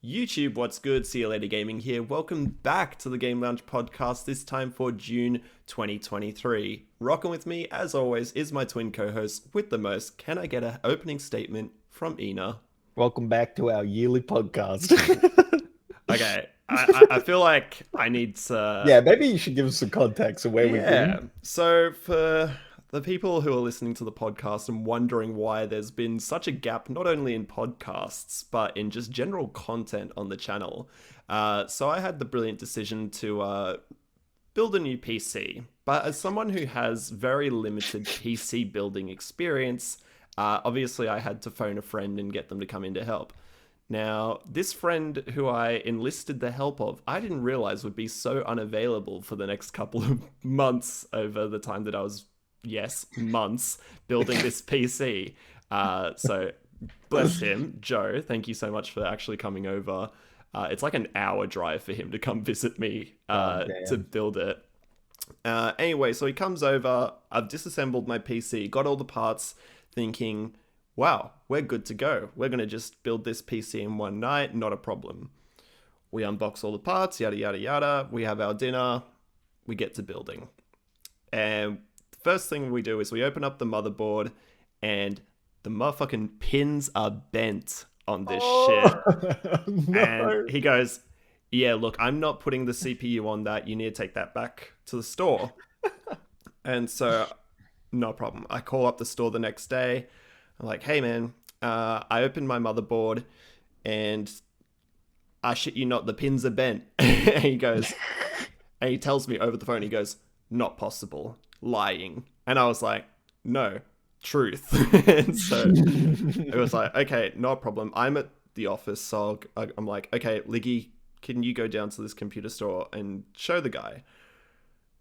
YouTube, what's good? XhiaGaming here. Welcome back to the Game Lounge podcast, this time for June 2023. Rocking with me, as always, is my twin co-host with the most. Can I get an opening statement from Eenaa? Welcome back to our yearly podcast. Okay, I feel like I need to... Yeah, maybe you should give us some context of where we've been. So for the people who are listening to the podcast and wondering why there's been such a gap, not only in podcasts, but in just general content on the channel. So I had the brilliant decision to build a new PC. But as someone who has very limited PC building experience, obviously I had to phone a friend and get them to come in to help. Now, this friend who I enlisted the help of, I didn't realize would be so unavailable for the next couple of months over the time that I was, months, building this PC. So, bless him, Joe, thank you so much for actually coming over. It's like an hour drive for him to come visit me to build it. Anyway, so he comes over, I've disassembled my PC, got all the parts, thinking... wow, we're good to go. We're going to just build this PC in one night, not a problem. We unbox all the parts, yada, yada, yada. We have our dinner. We get to building. And the first thing we do is we open up the motherboard and the motherfucking pins are bent on this shit. No. And he goes, yeah, look, I'm not putting the CPU on that. You need to take that back to the store. And so, no problem. I call up the store the next day. I'm like, hey man, I opened my motherboard and I shit you not, the pins are bent. And he goes, and he tells me over the phone, he goes, not possible, lying. And I was like, no, truth. And so it was like, okay, no problem. I'm at the office, so I'm like, okay, Liggy, can you go down to this computer store and show the guy?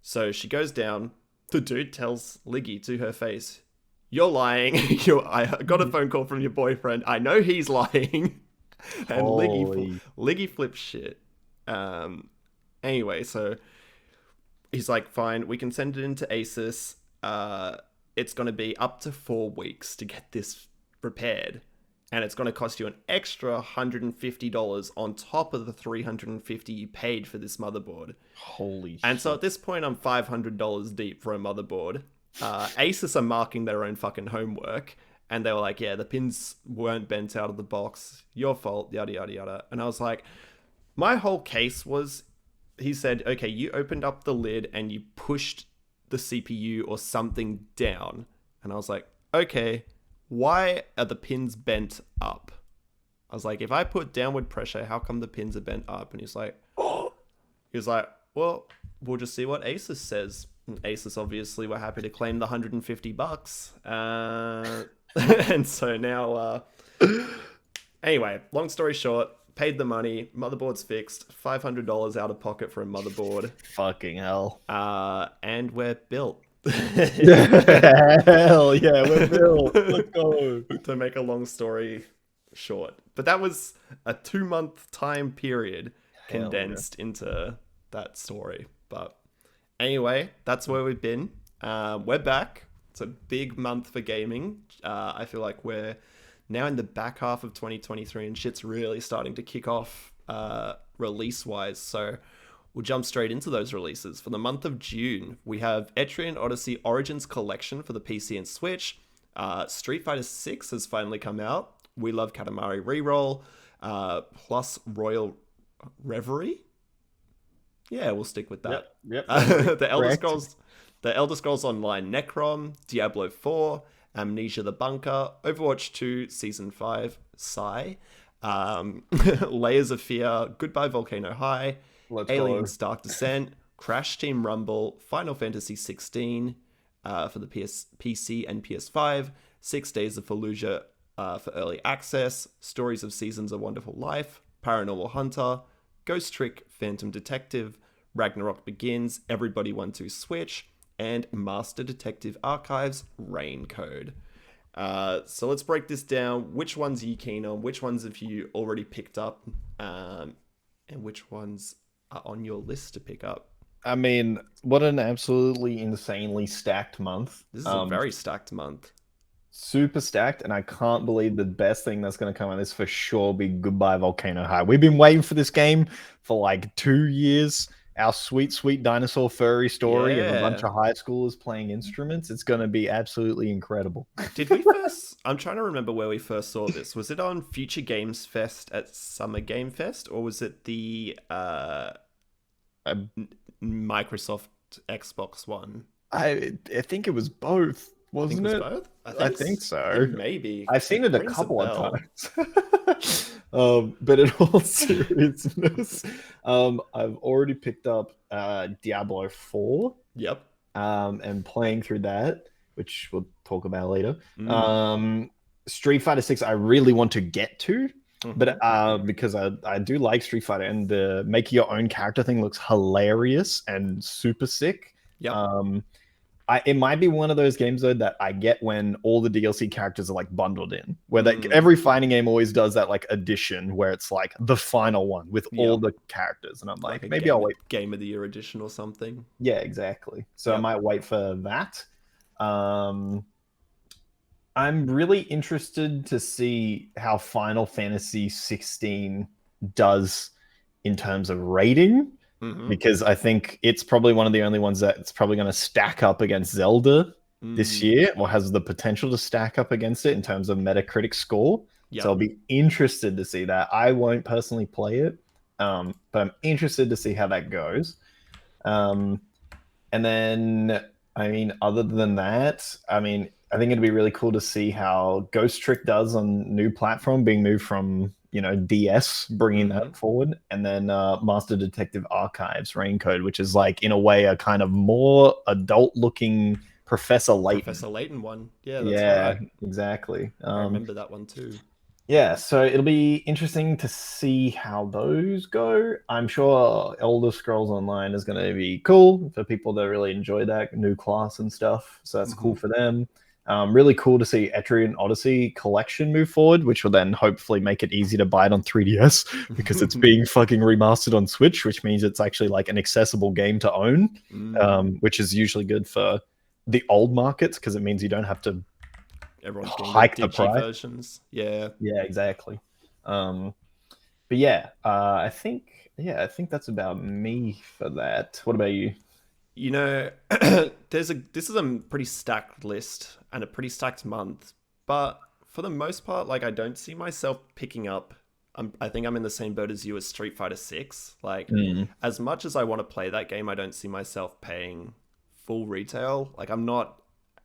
So she goes down, the dude tells Liggy to her face, you're lying. I got a phone call from your boyfriend. I know he's lying. And Liggy flips shit. Anyway, so he's like, fine, we can send it into Asus. It's going to be up to 4 weeks to get this repaired. And it's going to cost you an extra $150 on top of the $350 you paid for this motherboard. Holy shit. And so at this point, I'm $500 deep for a motherboard. Asus are marking their own fucking homework, and they were like, yeah, the pins weren't bent out of the box, your fault, yada yada yada. And I was like, my whole case was, he said, okay, you opened up the lid and you pushed the CPU or something down. And I was like, okay, why are the pins bent up? I was like, if I put downward pressure, how come the pins are bent up? And he's like, well, we'll just see what Asus says. And Asus obviously were happy to claim the $150. And so now, anyway, long story short, paid the money, motherboard's fixed, $500 out of pocket for a motherboard. Fucking hell. And we're built. Hell yeah, we're built. Let's go. To make a long story short. But that was a 2-month time period condensed into that story. But anyway, that's where we've been. We're back. It's a big month for gaming. I feel like we're now in the back half of 2023 and shit's really starting to kick off release-wise. So we'll jump straight into those releases. For the month of June, we have Etrian Odyssey Origins Collection for the PC and Switch. Street Fighter 6 has finally come out. We Love Katamari Reroll, plus Royal Reverie. Yeah, we'll stick with that. Yep. The Elder Scrolls Online Necrom, Diablo 4, Amnesia the Bunker, Overwatch 2 Season 5, Psy, Layers of Fear, Goodbye Volcano High, Aliens Dark Descent, Crash Team Rumble, Final Fantasy 16 for the PC and PS5, 6 Days of Fallujah for Early Access, Stories of Seasons A Wonderful Life, Paranormal Hunter, Ghost Trick Phantom Detective, Ragnarok Begins, Everybody 1-2 Switch, and Master Detective Archives Rain Code. So let's break this down. Which ones are you keen on? Which ones have you already picked up? And which ones are on your list to pick up? I mean, what an absolutely insanely stacked month. This is a very stacked month. super stacked, and I can't believe the best thing that's going to come out of this for sure be Goodbye Volcano High. We've been waiting for this game for like 2 years. Our sweet, sweet dinosaur furry story and a bunch Yeah. of high schoolers playing instruments. It's going to be absolutely incredible. Did we first? I'm trying to remember where we first saw this. Was it on Future Games Fest at Summer Game Fest, or was it the Microsoft Xbox One? I think it was both, I think wasn't it was it? both. I think so. I think maybe. I've seen it a Rings a couple of bell. times. But in all seriousness, I've already picked up Diablo 4, Yep. and playing through that, which we'll talk about later. Mm. Street Fighter 6, I really want to get to, but Mhm. because I do like Street Fighter, and the make your own character thing looks hilarious and super sick. Yep. It might be one of those games though that I get when all the DLC characters are like bundled in, where every fighting game always does that like edition where it's like the final one with all the characters, and I'm like maybe I'll wait. Game of the Year edition or something. Yeah, exactly. So I might wait for that. I'm really interested to see how Final Fantasy 16 does in terms of rating. Because I think it's probably one of the only ones that's probably going to stack up against Zelda this year, or has the potential to stack up against it in terms of Metacritic score. Yep. So I'll be interested to see that. I won't personally play it, but I'm interested to see how that goes. And then, I mean, other than that, I mean, I think it'd be really cool to see how Ghost Trick does on new platform, being moved from DS, bringing that forward, and then Master Detective Archives Raincode, which is like in a way a kind of more adult looking Professor Layton one. Yeah, that's right. Exactly. I remember that one too. Yeah, so it'll be interesting to see how those go. I'm sure Elder Scrolls Online is going to be cool for people that really enjoy that new class and stuff. So that's cool for them. Really cool to see Etrian Odyssey collection move forward, which will then hopefully make it easy to buy it on 3DS because it's being fucking remastered on Switch, which means it's actually like an accessible game to own, which is usually good for the old markets because it means you don't have to everyone's hike the price versions. Yeah, exactly. But yeah, I think that's about me for that. What about you? This is a pretty stacked list and a pretty stacked month, but for the most part, like I don't see myself picking up. I think I'm in the same boat as you as Street Fighter 6. Like, as much as I want to play that game, I don't see myself paying full retail. Like, I'm not,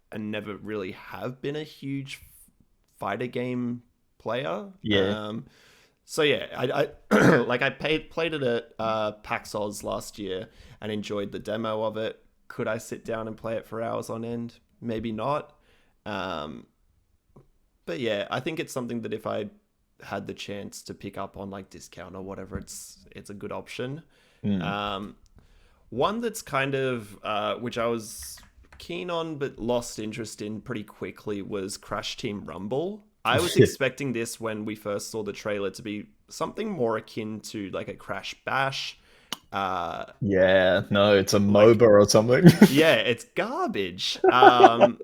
and never really have been a huge fighter game player. Yeah. So yeah, I like I played it at PAX Oz last year and enjoyed the demo of it. Could I sit down and play it for hours on end? Maybe not. But yeah, I think it's something that if I had the chance to pick up on like discount or whatever, it's a good option. One that's kind of which I was keen on but lost interest in pretty quickly was Crash Team Rumble. I was expecting this when we first saw the trailer to be something more akin to like a Crash Bash. Yeah, no, it's a MOBA or something. Yeah, it's garbage. That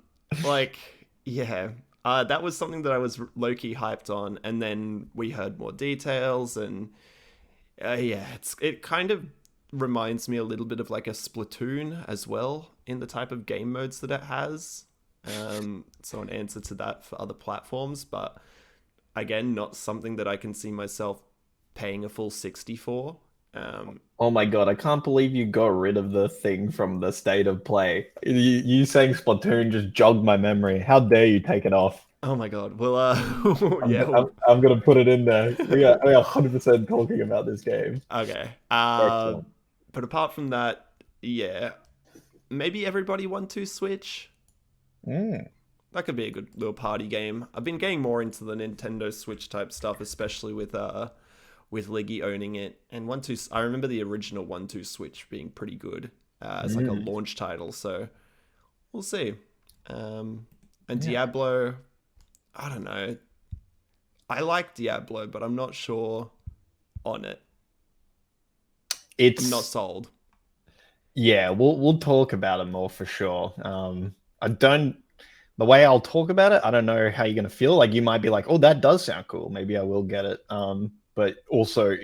was something that I was low-key hyped on, and then we heard more details, and it kind of reminds me a little bit of like a Splatoon as well in the type of game modes that it has. So an answer to that for other platforms, but again, not something that I can see myself paying a full 60 for. Oh my god, I can't believe you got rid of the thing from the state of play. You saying Splatoon just jogged my memory. How dare you take it off? Oh my god. Well, I'm gonna put it in there. We are 100% talking about this game. Okay. But apart from that, yeah, maybe Everybody 1-2 Switch. That could be a good little party game. I've been getting more into the Nintendo Switch type stuff, especially with Liggy owning it. And 1-2, I remember the original 1-2 Switch being pretty good as like a launch title. So we'll see. And Diablo, I don't know. I like Diablo, but I'm not sure on it. I'm not sold. Yeah, we'll talk about it more for sure. I don't the way I'll talk about it, I don't know how you're gonna feel. Like you might be like, "Oh, that does sound cool. Maybe I will get it." But also,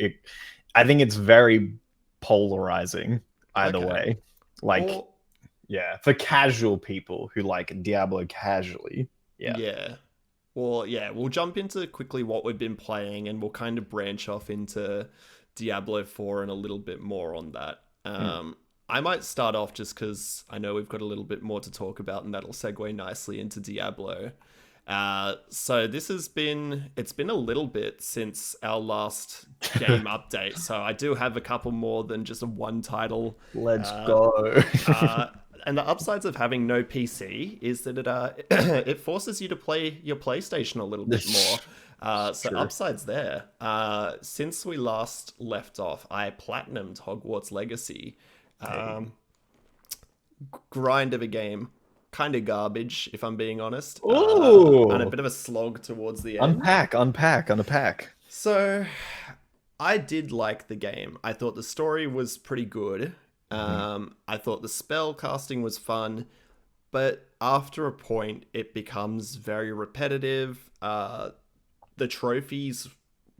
I think it's very polarizing either Okay. way. Like, Or yeah, for casual people who like Diablo casually, yeah. yeah. Well, yeah, we'll jump into quickly what we've been playing and we'll kind of branch off into Diablo 4 and a little bit more on that. Mm. I might start off just because I know we've got a little bit more to talk about and that'll segue nicely into Diablo. So it's been a little bit since our last game update. So I do have a couple more than just a one title. Let's Uh, go. uh, and the upsides of having no PC is that it forces you to play your PlayStation a little bit more. So True. upsides there. Since we last left off, I platinumed Hogwarts Legacy. Hey. Grind of a game. Kind of garbage, if I'm being honest. And a Ooh. bit of a slog towards the end. Unpack. So I did like the game. I thought the story was pretty good. Mhm. I thought the spell casting was fun, but after a point, it becomes very repetitive. The trophies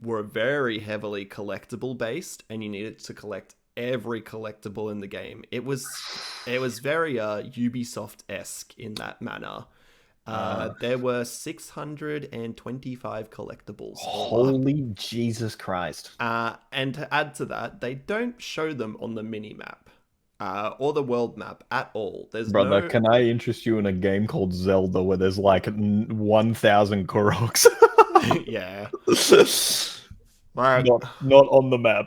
were very heavily collectible based, and you needed to collect every collectible in the game. It was very Ubisoft esque in that manner. Uh, There were 625 collectibles all up. Holy Jesus Christ. And to add to that, they don't show them on the mini map or the world map at all. There's Brother, no, can I interest you in a game called Zelda where there's like 1,000 Koroks? yeah, like Not on the map.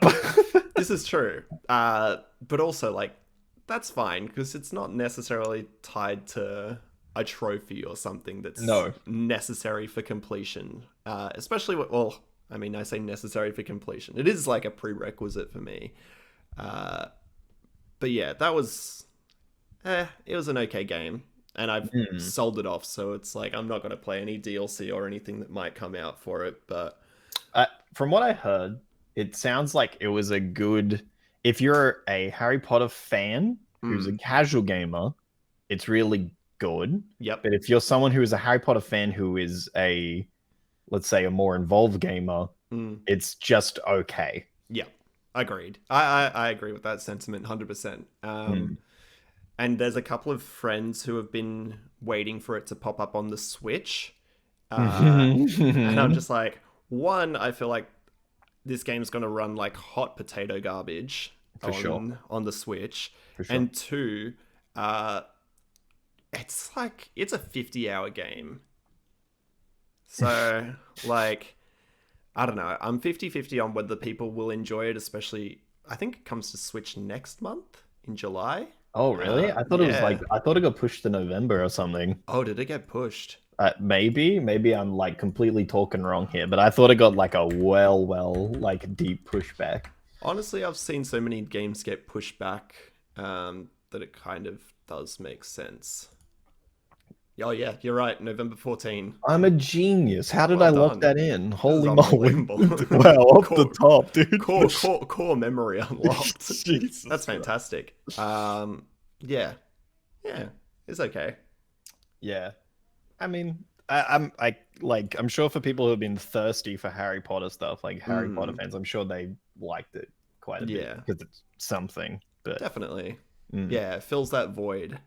this is true. But also like that's fine because it's not necessarily tied to a trophy or something that's No. necessary for completion. Especially well, I mean, I say necessary for completion. It is like a prerequisite for me. But yeah, that was it was an okay game. And I've Hmm. sold it off, so it's like I'm not going to play any DLC or anything that might come out for it. But From what I heard, it sounds like it was a good. If you're a Harry Potter fan who's a mm, casual gamer, it's really good. yep, But if you're someone who is a Harry Potter fan who is a, let's say, a more involved gamer, mm, it's just okay. yeah, agreed. I agree with that sentiment 100%. Hmm. And there's a couple of friends who have been waiting for it to pop up on the Switch. And I'm just like, one, I feel like this game's going to run like hot potato garbage For sure. on the Switch. For sure. And two, uh, it's like, it's a 50-hour game. So, like, I don't know. I'm 50-50 on whether people will enjoy it, especially, I think it comes to Switch next month in July. Oh, really? I thought it was like Yeah. I thought it got pushed to November or something. Oh, did it get pushed? Maybe I'm like completely talking wrong here, but I thought it got like a like deep pushback. Honestly, I've seen so many games get pushed back that it kind of does make sense. Oh yeah, you're right. November 14. I'm a genius. How did Well I lock done. that in? This is Holy moly! unbelievable. Wow, off the core, top, dude. core memory unlocked. Jesus That's Christ. fantastic. Yeah, yeah, it's okay. Yeah, I mean, I'm sure for people who have been thirsty for Harry Potter stuff, like Harry Potter Mm, fans, I'm sure they liked it quite a bit yeah, because it's something. But definitely. mm. Yeah, it fills that void.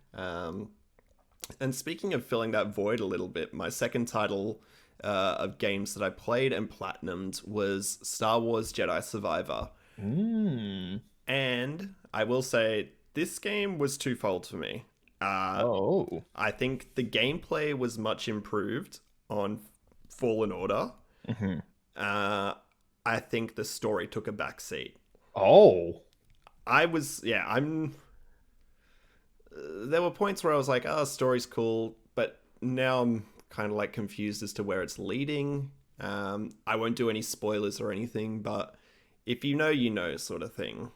And speaking of filling that void a little bit, my second title of games that I played and platinumed was Star Wars Jedi Survivor. Mm. And I will say, this game was twofold for me. Oh. I think the gameplay was much improved on Fallen Order. Mhm. I think the story took a backseat. Oh. Yeah, I'm there were points where I was like, oh, story's cool, but now I'm kind of like confused as to where it's leading. I won't do any spoilers or anything, but if you know, sort of thing.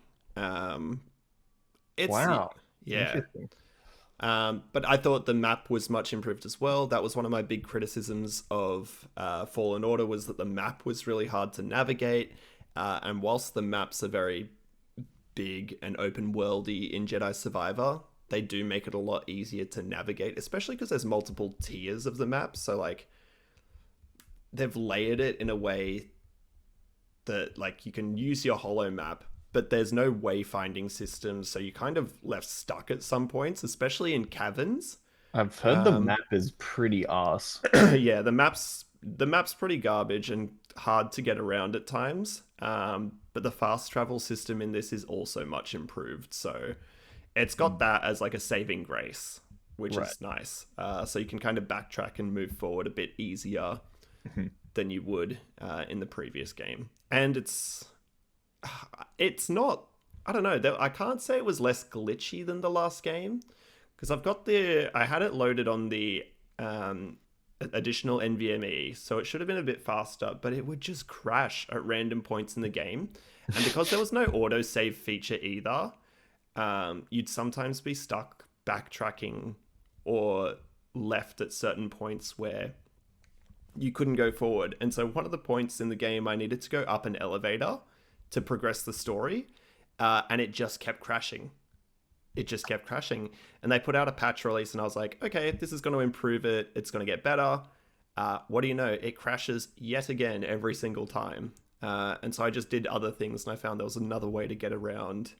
It's Wow. yeah. Interesting. But I thought the map was much improved as well. That was one of my big criticisms of Fallen Order was that the map was really hard to navigate. And whilst the maps are very big and open worldy in Jedi Survivor, they do make it a lot easier to navigate, especially because there's multiple tiers of the map. So like they've layered it in a way that like you can use your holo map, but there's no wayfinding system, so you kind of left stuck at some points, especially in caverns. I've heard the map is pretty arse. Yeah, the map's pretty garbage and hard to get around at times. But the fast travel system in this is also much improved, so it's got that as like a saving grace, which is nice. So you can kind of backtrack and move forward a bit easier than you would in the previous game. And it's not, I don't know, I can't say it was less glitchy than the last game, because I had it loaded on the additional NVMe, so it should have been a bit faster, but it would just crash at random points in the game. And because there was no autosave feature either, you'd sometimes be stuck backtracking or left at certain points where you couldn't go forward. And so one of the points in the game, I needed to go up an elevator to progress the story, and it just kept crashing. And they put out a patch release, and I was like, okay, this is going to improve it. It's going to get better. What do you know? It crashes yet again every single time. And so I just did other things, and I found there was another way to get around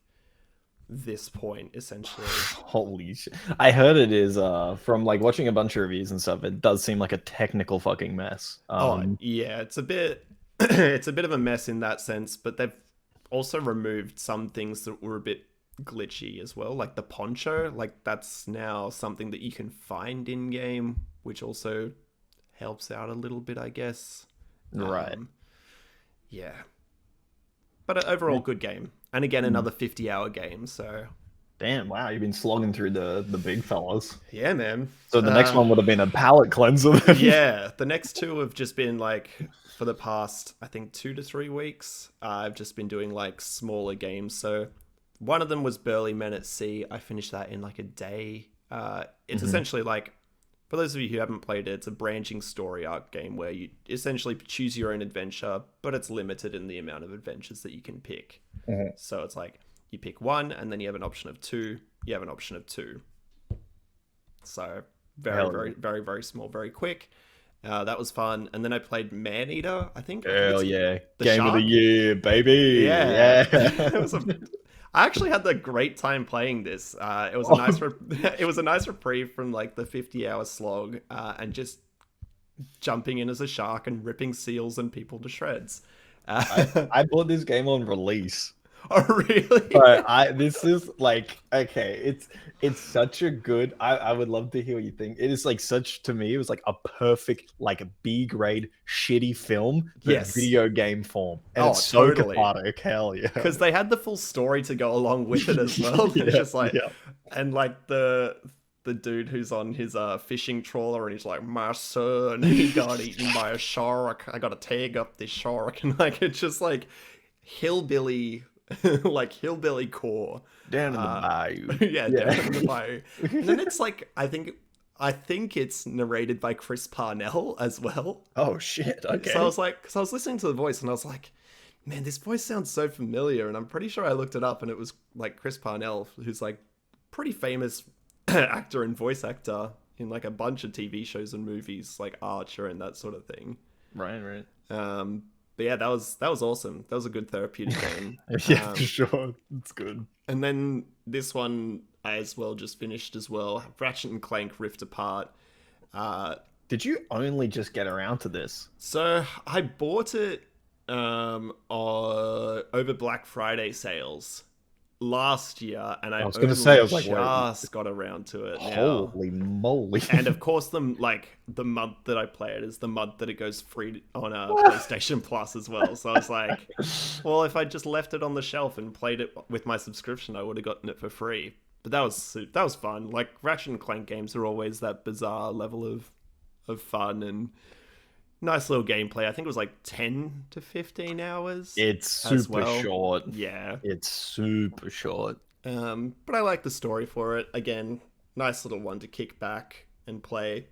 this point, essentially. Holy shit. I heard it is, from like watching a bunch of reviews and stuff, it does seem like a technical fucking mess. Yeah, it's a bit it's a bit of a mess in that sense, but they've also removed some things that were a bit glitchy as well, like the poncho. Like that's now something that you can find in game, which also helps out a little bit, I guess. Right. Yeah, but overall good game, and again another 50-hour game. So damn, wow, you've been slogging through the big fellas. yeah, man. So the next one would have been a palate cleanser then. Yeah, the next two have just been like, for the past I think 2 to 3 weeks, I've just been doing like smaller games. So one of them was Burly Men at Sea. I finished that in like a day. It's essentially like, for those of you who haven't played it, it's a branching story arc game where you essentially choose your own adventure, but it's limited in the amount of adventures that you can pick. So it's like you pick one, and then you have an option of two. You have an option of two. So very, very small, very quick. That was fun. And then I played Maneater, I think. Hell yeah. The Game shark? of the year, baby. Yeah. I actually had a great time playing this. It was a nice it was a nice reprieve from like the 50-hour slog, and just jumping in as a shark and ripping seals and people to shreds. I bought this game on release. Oh really? But this is like, okay, it's such a good, I would love to hear what you think. It is like such, to me, it was like a perfect like B grade shitty film, but video game form. And it's so cathartic. Hell yeah. Because they had the full story to go along with it as well. It's just like, and like the dude who's on his fishing trawler, and he's like, my son, he got eaten by a shark. I gotta tag up this shark. And like, it's just like hillbilly like hillbilly core down in the bayou. Down in the bayou. And then it's like, I think it's narrated by Chris Parnell as well. Oh shit, okay. So I was like, because I was listening to the voice and I was like, man, this voice sounds so familiar. And I'm pretty sure I looked it up, and it was like Chris Parnell, who's like pretty famous actor and voice actor in like a bunch of TV shows and movies like Archer and that sort of thing. Right. But yeah, that was awesome. That was a good therapeutic game. Yeah, for sure. It's good. And then this one I as well just finished as well. Ratchet and Clank Rift Apart. Did you only just get around to this? So I bought it over Black Friday sales last year, and I was going to say, I was like, just got around to it now. Holy moly. And of course, the month that I play it is the month that it goes free on PlayStation Plus as well. So I was like, well, if I just left it on the shelf and played it with my subscription, I would have gotten it for free. But that was fun. Like, Ratchet and Clank games are always that bizarre level of fun and nice little gameplay. I think it was like 10 to 15 hours. It's super short. Yeah. It's super short. But I like the story for it. Again, nice little one to kick back and play.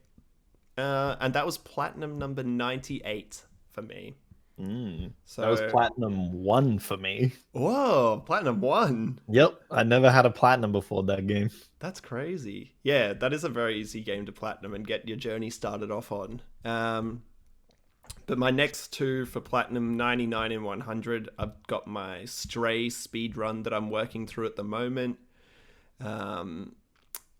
And that was platinum number 98 for me. That was So, Platinum 1 for me. whoa, Platinum 1. Yep, I never had a Platinum before that game. That's crazy. Yeah, that is a very easy game to Platinum and get your journey started off on. But my next two for Platinum 99 and 100, I've got my Stray speed run that I'm working through at the moment. And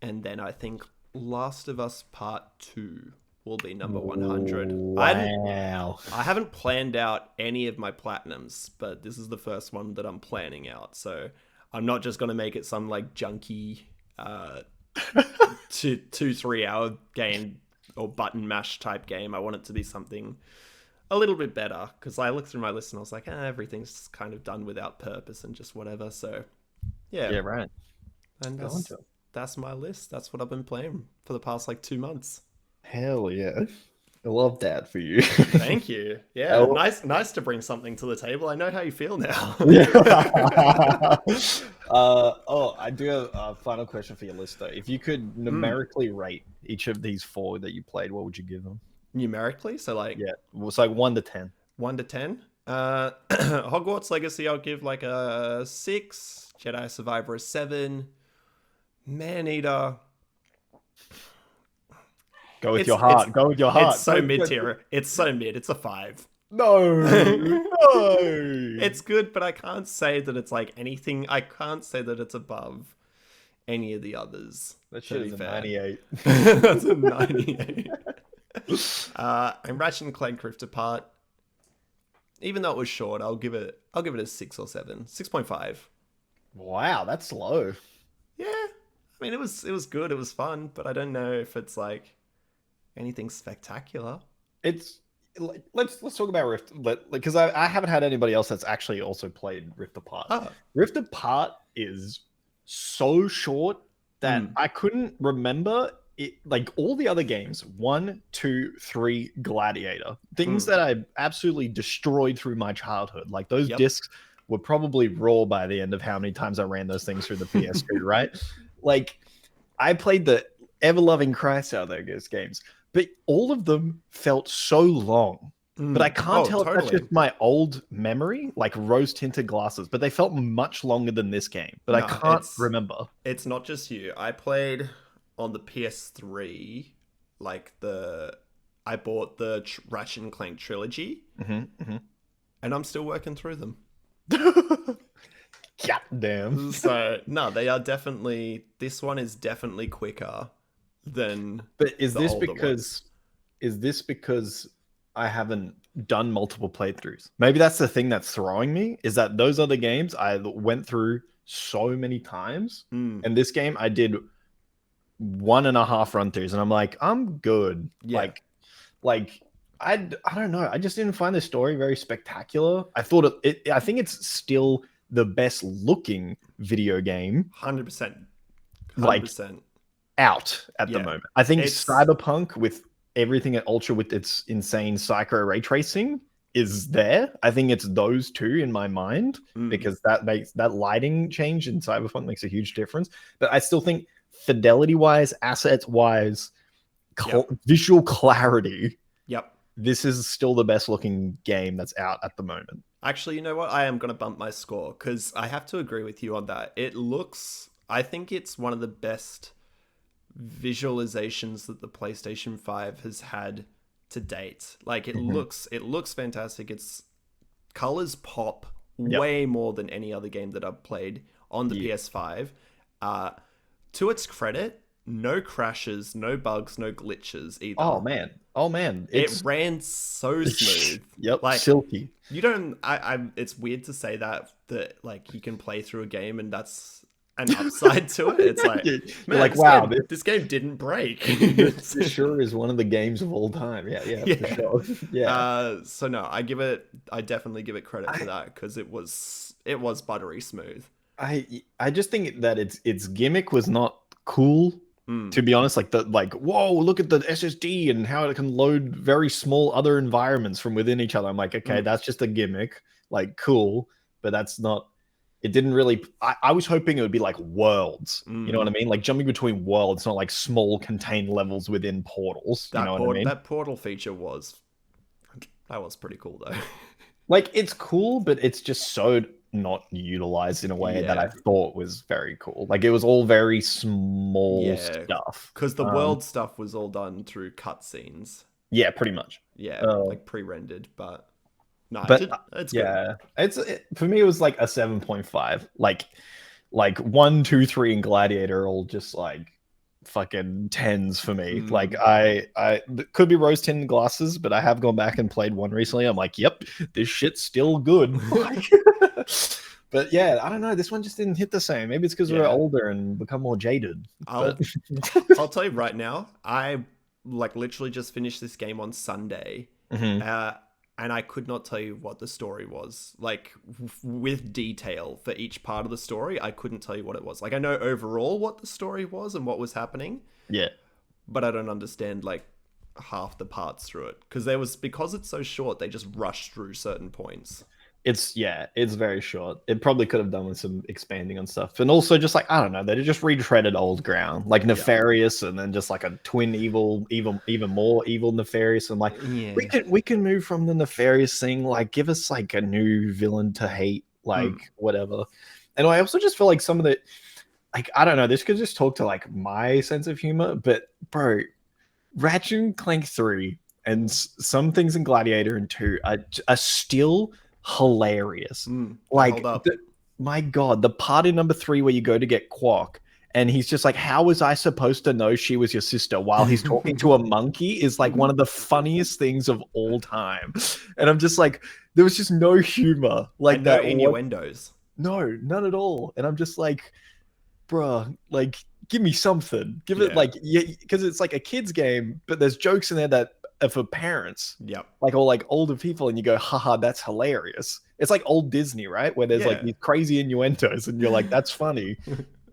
then I think Last of Us Part 2 will be number 100. Wow. I haven't planned out any of my Platinums, but this is the first one that I'm planning out. So I'm not just going to make it some like junky 2-3 hour game or button mash type game. I want it to be something a little bit better, because I looked through my list and I was like, everything's kind of done without purpose and just whatever. So yeah, Right. and that's my list. That's what I've been playing for the past like 2 months. Hell yeah. I love that for you. Thank you. Yeah, nice to bring something to the table. I know how you feel now. I do have a final question for your list, though. If you could numerically rate each of these 4 that you played, what would you give them? Numerically? So like... Yeah, it's like 1 to 10. 1 to 10? Hogwarts Legacy, I'll give like a 6. Jedi Survivor a 7. Maneater... Go with your heart. Go with your heart. It's so mid-tier. It's so mid. It's a 5. No. No. It's good, but I can't say that it's like anything. I can't say that it's above any of the others. That shit is a 98. That's a 98. And Ratchet and Clank Rift Apart, even though it was short, I'll give it a 6 or 7. 6.5. Wow, that's low. Yeah. I mean, it was good. It was fun, but I don't know if it's like anything spectacular. It's let's talk about Rift, because I haven't had anybody else that's actually also played Rift Apart. Rift Apart is so short that I couldn't remember it. Like all the other games, 1, 2, 3, Gladiator, things that I absolutely destroyed through my childhood. Like those discs were probably raw by the end of how many times I ran those things through the PS2, right? Like I played the ever-loving Christ out of those games, but all of them felt so long. But I can't tell if that's just my old memory, like rose-tinted glasses, but they felt much longer than this game. But I can't remember. It's not just you. I played on the PS3, like I bought the Ratchet and Clank trilogy, and I'm still working through them. God damn. So, no, they are definitely... This one is definitely quicker than... But is this because I haven't done multiple playthroughs? Maybe that's the thing that's throwing me, is that those other games I went through so many times, and this game I did 1.5 run-throughs, and I'm like, I'm good. Yeah. Like I don't know. I just didn't find the story very spectacular. I thought I think it's still the best looking video game. 100%. Like out at the moment. I think Cyberpunk, with everything at Ultra with its insane psycho ray tracing, is there. I think it's those two in my mind, because that lighting change in Cyberpunk makes a huge difference. But I still think fidelity wise, assets wise, visual clarity, this is still the best looking game that's out at the moment. Actually, you know what? I am going to bump my score, because I have to agree with you on that. I think it's one of the best visualizations that the PlayStation 5 has had to date. Like it looks fantastic. Its colors pop way more than any other game that I've played on the PS5. To its credit, no crashes, no bugs, no glitches either. Oh man, it ran so smooth. Like silky. You don't. It's weird to say that like you can play through a game and that's an upside to it. It's like, man, like, wow, this game didn't break. This sure is one of the games of all time. For sure. So no, I definitely give it credit for that, because it was buttery smooth. I just think that its gimmick was not cool. To be honest, like whoa, look at the SSD and how it can load very small other environments from within each other. I'm like, okay, that's just a gimmick. Like, cool, but that's not. It didn't really. I was hoping it would be like worlds. You know what I mean? Like jumping between worlds, not like small contained levels within portals. You know what I mean? That portal feature was pretty cool though. Like it's cool, but it's just so not utilized in a way that I Yeah. thought was very cool. Like it was all very small Yeah. stuff. Because the world stuff was all done through cutscenes. Yeah, pretty much. Yeah, Uh, like pre-rendered, but no, but it's good. yeah, for me it was like a 7.5. Like 1, 2, 3 and Gladiator are all just like fucking tens for me. Like Mm. I could be rose tinted glasses, but I have gone back and played one recently. I'm like, yep, this shit's still good. But yeah, I don't know. This one just didn't hit the same. Maybe it's because we're Yeah. older and become more jaded. But I'll I'll tell you right now, I like literally just finished this game on Sunday. Mhm. Uh and I could not tell you what the story was. Like with detail for each part of the story, I couldn't tell you what it was. Like I know overall what the story was and what was happening, Yeah. but I don't understand like half the parts through it because it's so short, they just rush through certain points. It's very short. It probably could have done with some expanding on stuff. And also just like, I don't know, they just retreaded old ground. Like Yeah. Nefarious and then just like a twin evil, even more evil Nefarious. And like Yeah. we can move from the Nefarious thing, like give us like a new villain to hate, like Mm. whatever. And I also just feel like some of the like I don't know, this could just talk to like my sense of humor, but bro, Ratchet and Clank 3 and some things in Gladiator and 2 are still hilarious. They Like, hold up. my God, the part in number 3 where you go to get Quark and he's just like, how was I supposed to know she was your sister while he's talking to a monkey is like one of the funniest things of all time. And I'm just like, there was just no humor like And no that. innuendos. No, none at all. And I'm just like, bruh, like give me something. Give it Yeah. like yeah, because it's like a kids game, but there's jokes in there that are for parents, Yep. like or like older people, and you go, haha, that's hilarious. It's like old Disney, right? Where there's like Yeah. these crazy innuendos, and you're like, that's funny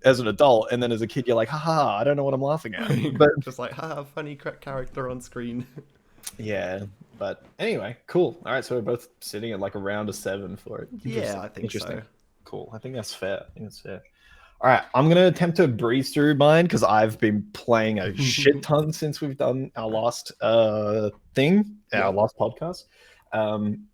as an adult, and then as a kid, you're like, haha, I don't know what I'm laughing at. But Just like, haha, funny character on screen. yeah, but anyway, cool. All right, so we're both sitting at like around a 7 for it. Yeah, Interesting. I think Interesting. so. Cool. I think that's fair. I think that's fair. All right, I'm gonna attempt to breeze through mine because I've been playing a shit ton since we've done our last Yeah. our last podcast. Um,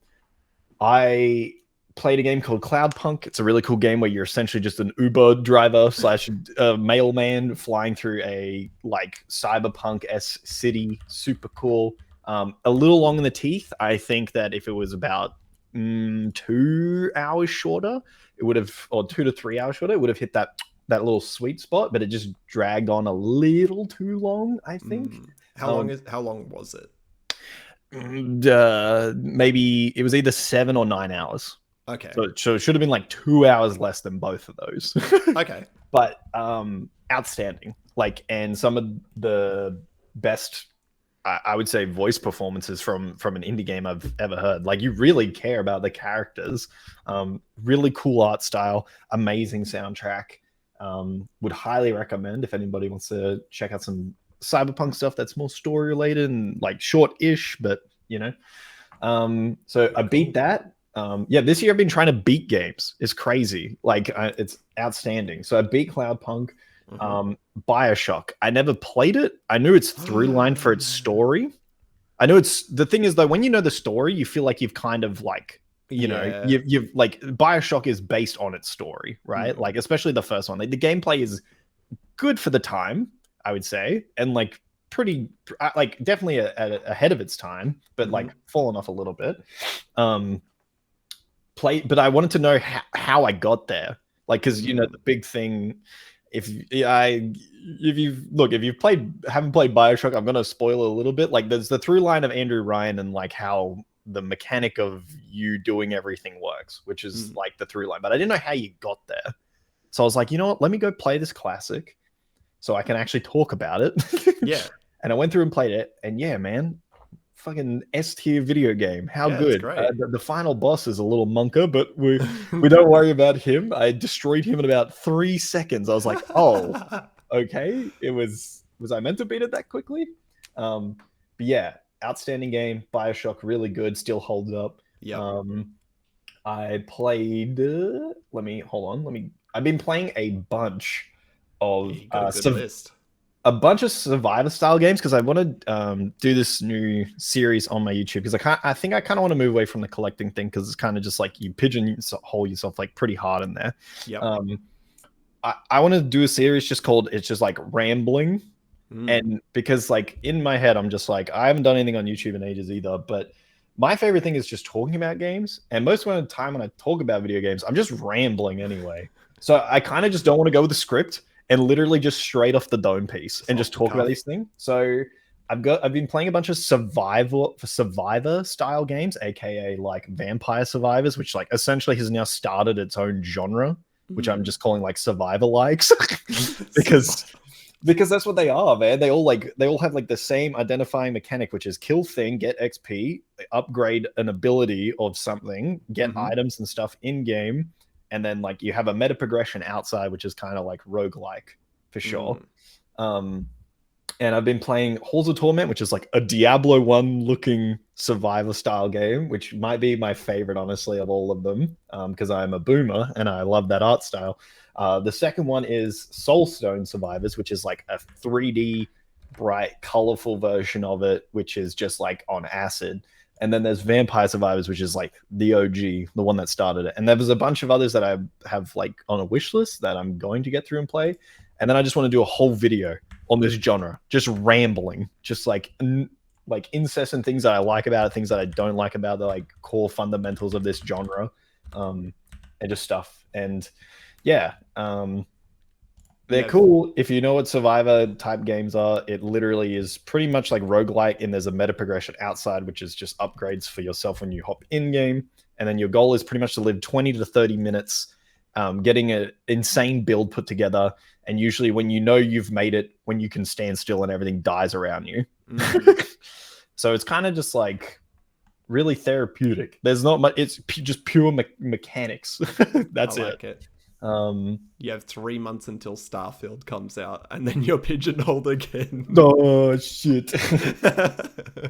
I played a game called Cloudpunk. It's a really cool game where you're essentially just an Uber driver slash mailman flying through a like cyberpunk s city. Super cool. A little long in the teeth. I think that if it was about 2 hours shorter, it would have, or 2 to 3 hours shorter, it would have hit that little sweet spot. But it just dragged on a little too long, I think. How long was it? Maybe it was either 7 or 9 hours. Okay. So it should have been like 2 hours less than both of those. Okay. But outstanding. Like, and some of the best, I would say, voice performances from an indie game I've ever heard. Like, you really care about the characters. Really cool art style, amazing soundtrack. Would highly recommend if anybody wants to check out some cyberpunk stuff that's more story related and like short-ish, but you know. So I beat that. Yeah, this year I've been trying to beat games. It's crazy. Like it's outstanding. So I beat Cloudpunk. Bioshock. I never played it. I knew its through line for its story. I know it's the thing is though, when you know the story, you feel like you've kind of like Yeah. you've like Bioshock is based on its story, right? Like especially the first one. Like, the gameplay is good for the time, I would say, and like pretty like definitely ahead of its time, but like fallen off a little bit. But I wanted to know how I got there, like because you know the big thing. If you've haven't played Bioshock, I'm gonna spoil a little bit. Like there's the through line of Andrew Ryan and like how the mechanic of you doing everything works, which is like the through line. But I didn't know how you got there, so I was like, you know what? Let me go play this classic, so I can actually talk about it. Yeah. And I went through and played it, and yeah, man, fucking S tier video game. How good! The final boss is a little monker, but we don't worry about him. I destroyed him in about 3 seconds. I was like, oh, okay. Was I meant to beat it that quickly? But yeah, outstanding game. Bioshock, really good. Still holds up. Yeah. I played. Let me hold on. I've been playing a bunch of list. a bunch of survivor style games because I want to do this new series on my YouTube because I think I kind of want to move away from the collecting thing because it's kind of just like you pigeonhole yourself like pretty hard in there. Yep. I want to do a series just called it's just like rambling. And because like in my head, I'm just like, I haven't done anything on YouTube in ages either, but my favorite thing is just talking about games. And most of the time when I talk about video games, I'm just rambling anyway. So I kind of just don't want to go with the script and literally just straight off the dome piece and just talk about these things. So I've been playing a bunch of survivor style games, aka like Vampire Survivors, which like essentially has now started its own genre, which I'm just calling like survivor likes because that's what they are, man. They all have like the same identifying mechanic, which is kill thing, get XP, upgrade an ability of something, get items and stuff in game, and then like you have a meta progression outside, which is kind of like roguelike for sure. And I've been playing Halls of Torment, which is like a Diablo 1 looking survivor style game, which might be my favorite, honestly, of all of them, because I'm a boomer and I love that art style. The second one is Soulstone Survivors, which is like a 3D, bright, colorful version of it, which is just like on acid. And then there's Vampire Survivors, which is like the OG, the one that started it. And there was a bunch of others that I have like on a wish list that I'm going to get through and play. And then I just want to do a whole video on this genre, just rambling, just like incessant things that I like about it, things that I don't like about the like core fundamentals of this genre, and just stuff. And yeah, they're cool. If you know what survivor type games are, it literally is pretty much like roguelike, and there's a meta progression outside, which is just upgrades for yourself when you hop in game. And then your goal is pretty much to live 20 to 30 minutes, getting an insane build put together. And usually when you know you've made it, when you can stand still and everything dies around you. So it's kind of just like really therapeutic. There's not much, it's just pure mechanics. That's it. You have 3 months until Starfield comes out, and then you're pigeonholed again. Oh shit.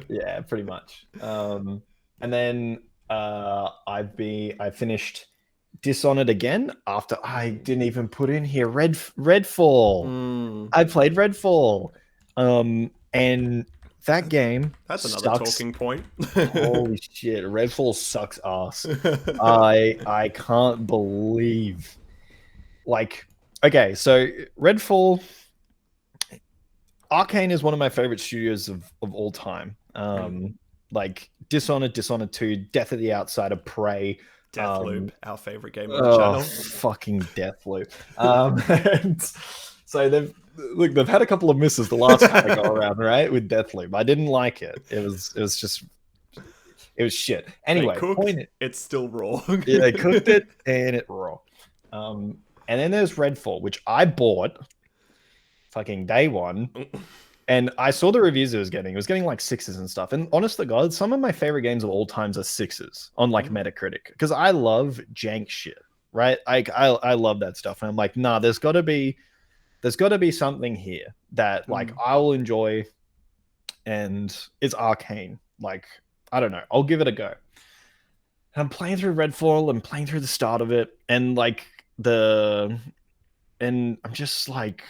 Yeah, pretty much. And then I finished Dishonored again after I didn't even put in here Redfall. I played Redfall. And that game that's another talking point. Holy shit, Redfall sucks ass. I can't believe, like, okay, so Redfall, Arcane is one of my favorite studios of all time. Like Dishonored 2, Death of the Outsider, Prey, Deathloop, our favorite game on the channel. Fucking Deathloop. And so they've had a couple of misses the last time I go around, right? With Deathloop. I didn't like it. It was shit. Anyway, it's still raw. Yeah, they cooked it and it raw. And then there's Redfall, which I bought fucking day one. And I saw the reviews it was getting. It was getting like 6s and stuff. And honest to God, some of my favorite games of all times are 6s on like Metacritic. Because I love jank shit, right? I love that stuff. And I'm like, nah, there's got to be something here that like I will enjoy. And it's Arcane. Like, I don't know. I'll give it a go. And I'm playing through Redfall and playing through the start of it. And like and I'm just like,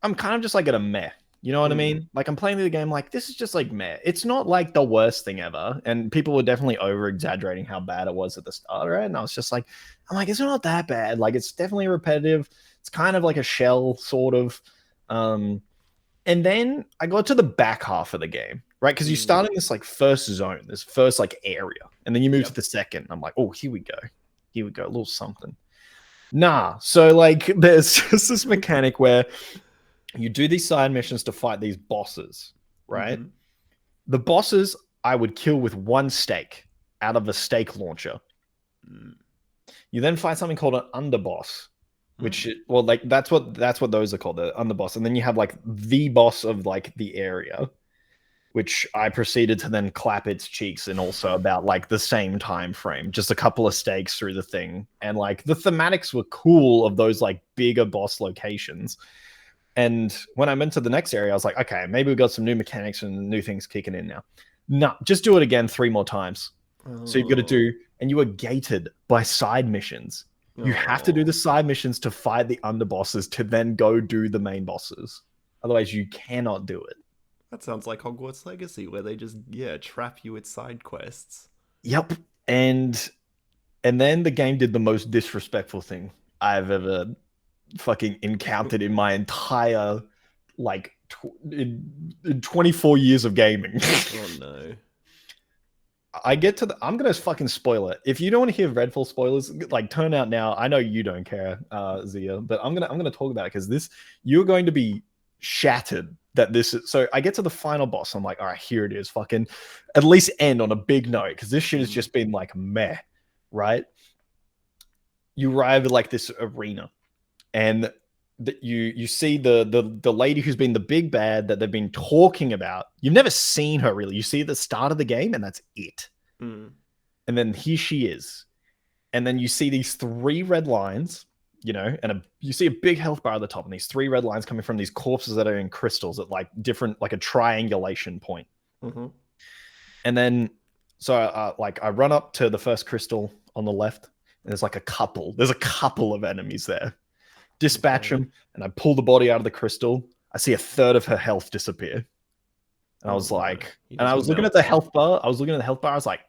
I'm kind of just like at a meh. You know what I mean? Like I'm playing the game like this is just like meh. It's not like the worst thing ever. And people were definitely over exaggerating how bad it was at the start, right? And I was just like, I'm like, it's not that bad. Like it's definitely repetitive. It's kind of like a shell sort of. And then I got to the back half of the game, right? Because you start in this like first zone, this first like area, and then you move to the second. I'm like, oh, here we go, a little something. Nah, so like there's just this mechanic where you do these side missions to fight these bosses, right? The bosses I would kill with one stake out of a stake launcher. You then fight something called an underboss, which like that's what those are called, the underboss. And then you have like the boss of like the area, which I proceeded to then clap its cheeks in also about like the same time frame, just a couple of stakes through the thing. And like the thematics were cool of those like bigger boss locations. And when I went to the next area, I was like, okay, maybe we got some new mechanics and new things kicking in now. No, just do it again 3 more times. So you've got to do, and you are gated by side missions. You have to do the side missions to fight the underbosses to then go do the main bosses. Otherwise, you cannot do it. That sounds like Hogwarts Legacy, where they just trap you with side quests. Yep. And then the game did the most disrespectful thing I've ever fucking encountered in my entire like in 24 years of gaming. Oh no. I get to the. I'm gonna fucking spoil it. If you don't want to hear Redfall spoilers, like turn out now. I know you don't care, Xhia, but I'm gonna talk about it because this you're going to be shattered that this is. So I get to the final boss. I'm like, all right, here it is. Fucking at least end on a big note because this shit has just been like meh, right? You arrive at like this arena, and you see the lady who's been the big bad that they've been talking about. You've never seen her really. You see the start of the game, and that's it. Mm. And then here she is, and then you see these 3 red lines, you know, and you see a big health bar at the top, and these 3 red lines coming from these corpses that are in crystals at like different, like a triangulation point. Mm-hmm. And then so like I run up to the first crystal on the left, and there's a couple of enemies there. Dispatch them, and I pull the body out of the crystal. I see a third of her health disappear. And I was like, and I was looking at the health bar. I was like,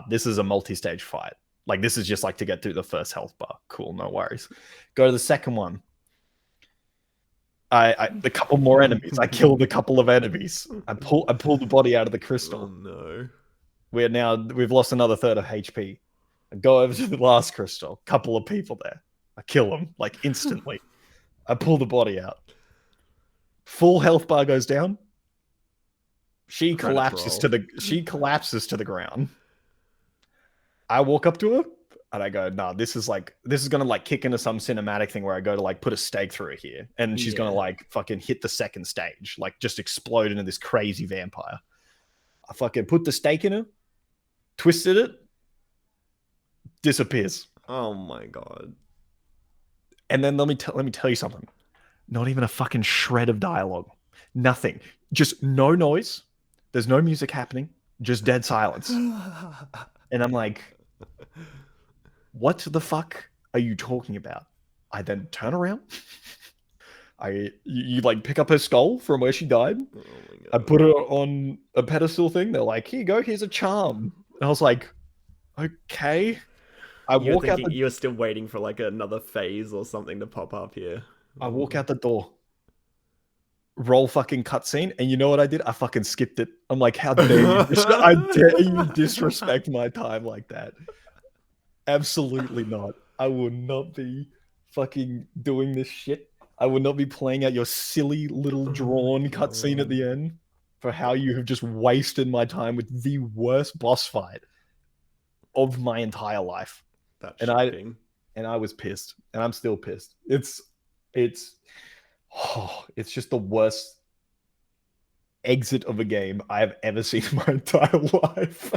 this is a multi-stage fight. Like, this is just like to get through the first health bar. Cool, no worries. Go to the second one. The couple more enemies. I killed a couple of enemies. I pull the body out of the crystal. Oh no. We've lost another third of HP. I go over to the last crystal. Couple of people there. I kill them like instantly. I pull the body out. Full health bar goes down. She collapses to the ground. I walk up to her and I go, nah, this is gonna like kick into some cinematic thing where I go to like put a stake through her here, and she's gonna like fucking hit the second stage, like just explode into this crazy vampire. I fucking put the stake in her, twisted it, disappears. Oh my god. And then let me tell you something. Not even a fucking shred of dialogue. Nothing. Just no noise. There's no music happening. Just dead silence. And I'm like, what the fuck are you talking about? I then turn around. You like pick up her skull from where she died. Oh I put her on a pedestal thing. They're like, here you go. Here's a charm. And I was like, okay. You were still waiting for like another phase or something to pop up here. I walk out the door, roll fucking cutscene, and you know what I did? I fucking skipped it. I'm like, how dare you? I dare you disrespect my time like that? Absolutely not. I will not be fucking doing this shit. I will not be playing out your silly little drawn cutscene at the end for how you have just wasted my time with the worst boss fight of my entire life. That's shocking. And I was pissed, and I'm still pissed. It's just the worst exit of a game I have ever seen in my entire life.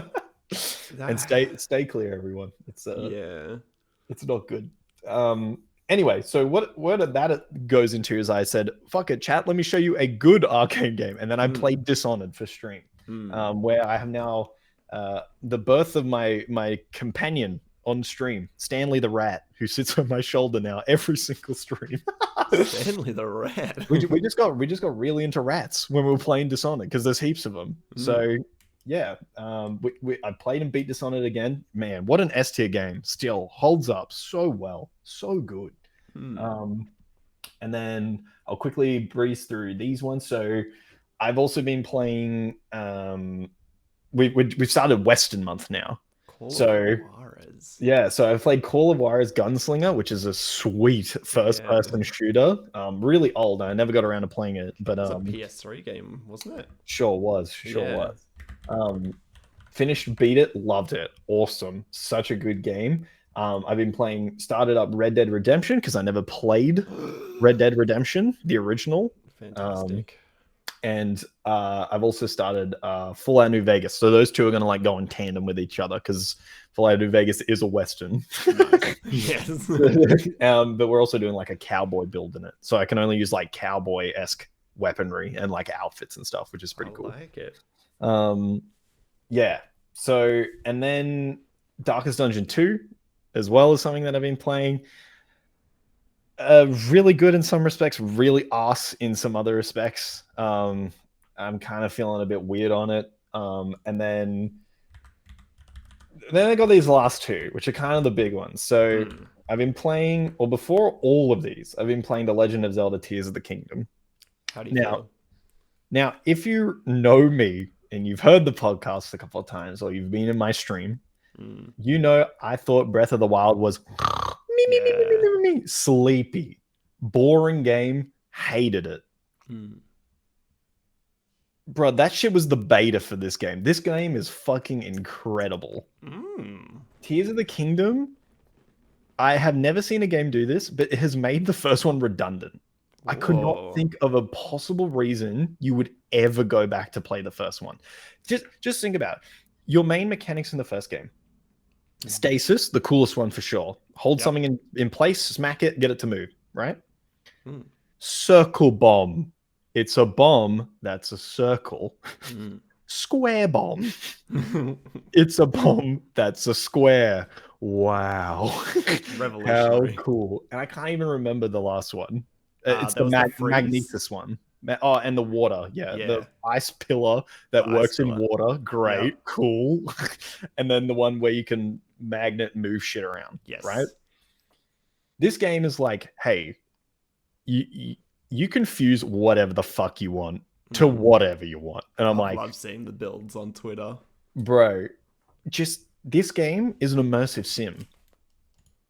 And stay clear, everyone. It's not good. Anyway, so what that goes into is I said, fuck it, chat, let me show you a good arcade game. And then I played Dishonored for stream, where I have now the birth of my companion on stream, Stanley the Rat, who sits on my shoulder now every single stream. Stanley the Rat. we just got really into rats when we were playing Dishonored because there's heaps of them. So yeah, I played and beat Dishonored again. Man, what an S tier game! Still holds up so well, so good. And then I'll quickly breeze through these ones. So I've also been playing. We've started Western month now. So I've played Call of Juarez Gunslinger, which is a sweet first-person shooter. Really old. I never got around to playing it, but it's a PS3 game, wasn't it? Sure was. Finished, beat it, loved it. Awesome, such a good game. I've been started up Red Dead Redemption because I never played Red Dead Redemption, the original. Fantastic. And I've also started Fallout New Vegas. So those two are going to like go in tandem with each other because Fallout New Vegas is a Western. Yes. But we're also doing like a cowboy build in it. So I can only use like cowboy-esque weaponry and like outfits and stuff, which is pretty cool. I like it. Yeah. So, and then Darkest Dungeon 2 as well is something that I've been playing. Really good in some respects, really arse in some other respects. I'm kind of feeling a bit weird on it. And then I got these last two, which are kind of the big ones. So I've been playing, or before all of these, I've been playing The Legend of Zelda: Tears of the Kingdom. How do you feel? Now, if you know me and you've heard the podcast a couple of times, or you've been in my stream, you know I thought Breath of the Wild was sleepy, boring game. Hated it. Bro, that shit was the beta for this game. This game is fucking incredible. Tears of the Kingdom, I have never seen a game do this, but it has made the first one redundant. I could not think of a possible reason you would ever go back to play the first one. Just think about it. Your main mechanics in the first game. Stasis, the coolest one for sure. Hold something in place, smack it, get it to move, right? Circle bomb. It's a bomb that's a circle. Square bomb. It's a bomb that's a square. Wow. Revolutionary. How cool. And I can't even remember the last one. It's the Magnesis one. Oh, and the water. Yeah. The ice pillar that works in water. Great. Cool. And then the one where you can magnet move shit around. Yes. Right? This game is like, hey, you can fuse whatever the fuck you want to whatever you want. And I love seeing the builds on Twitter. Bro, just this game is an immersive sim.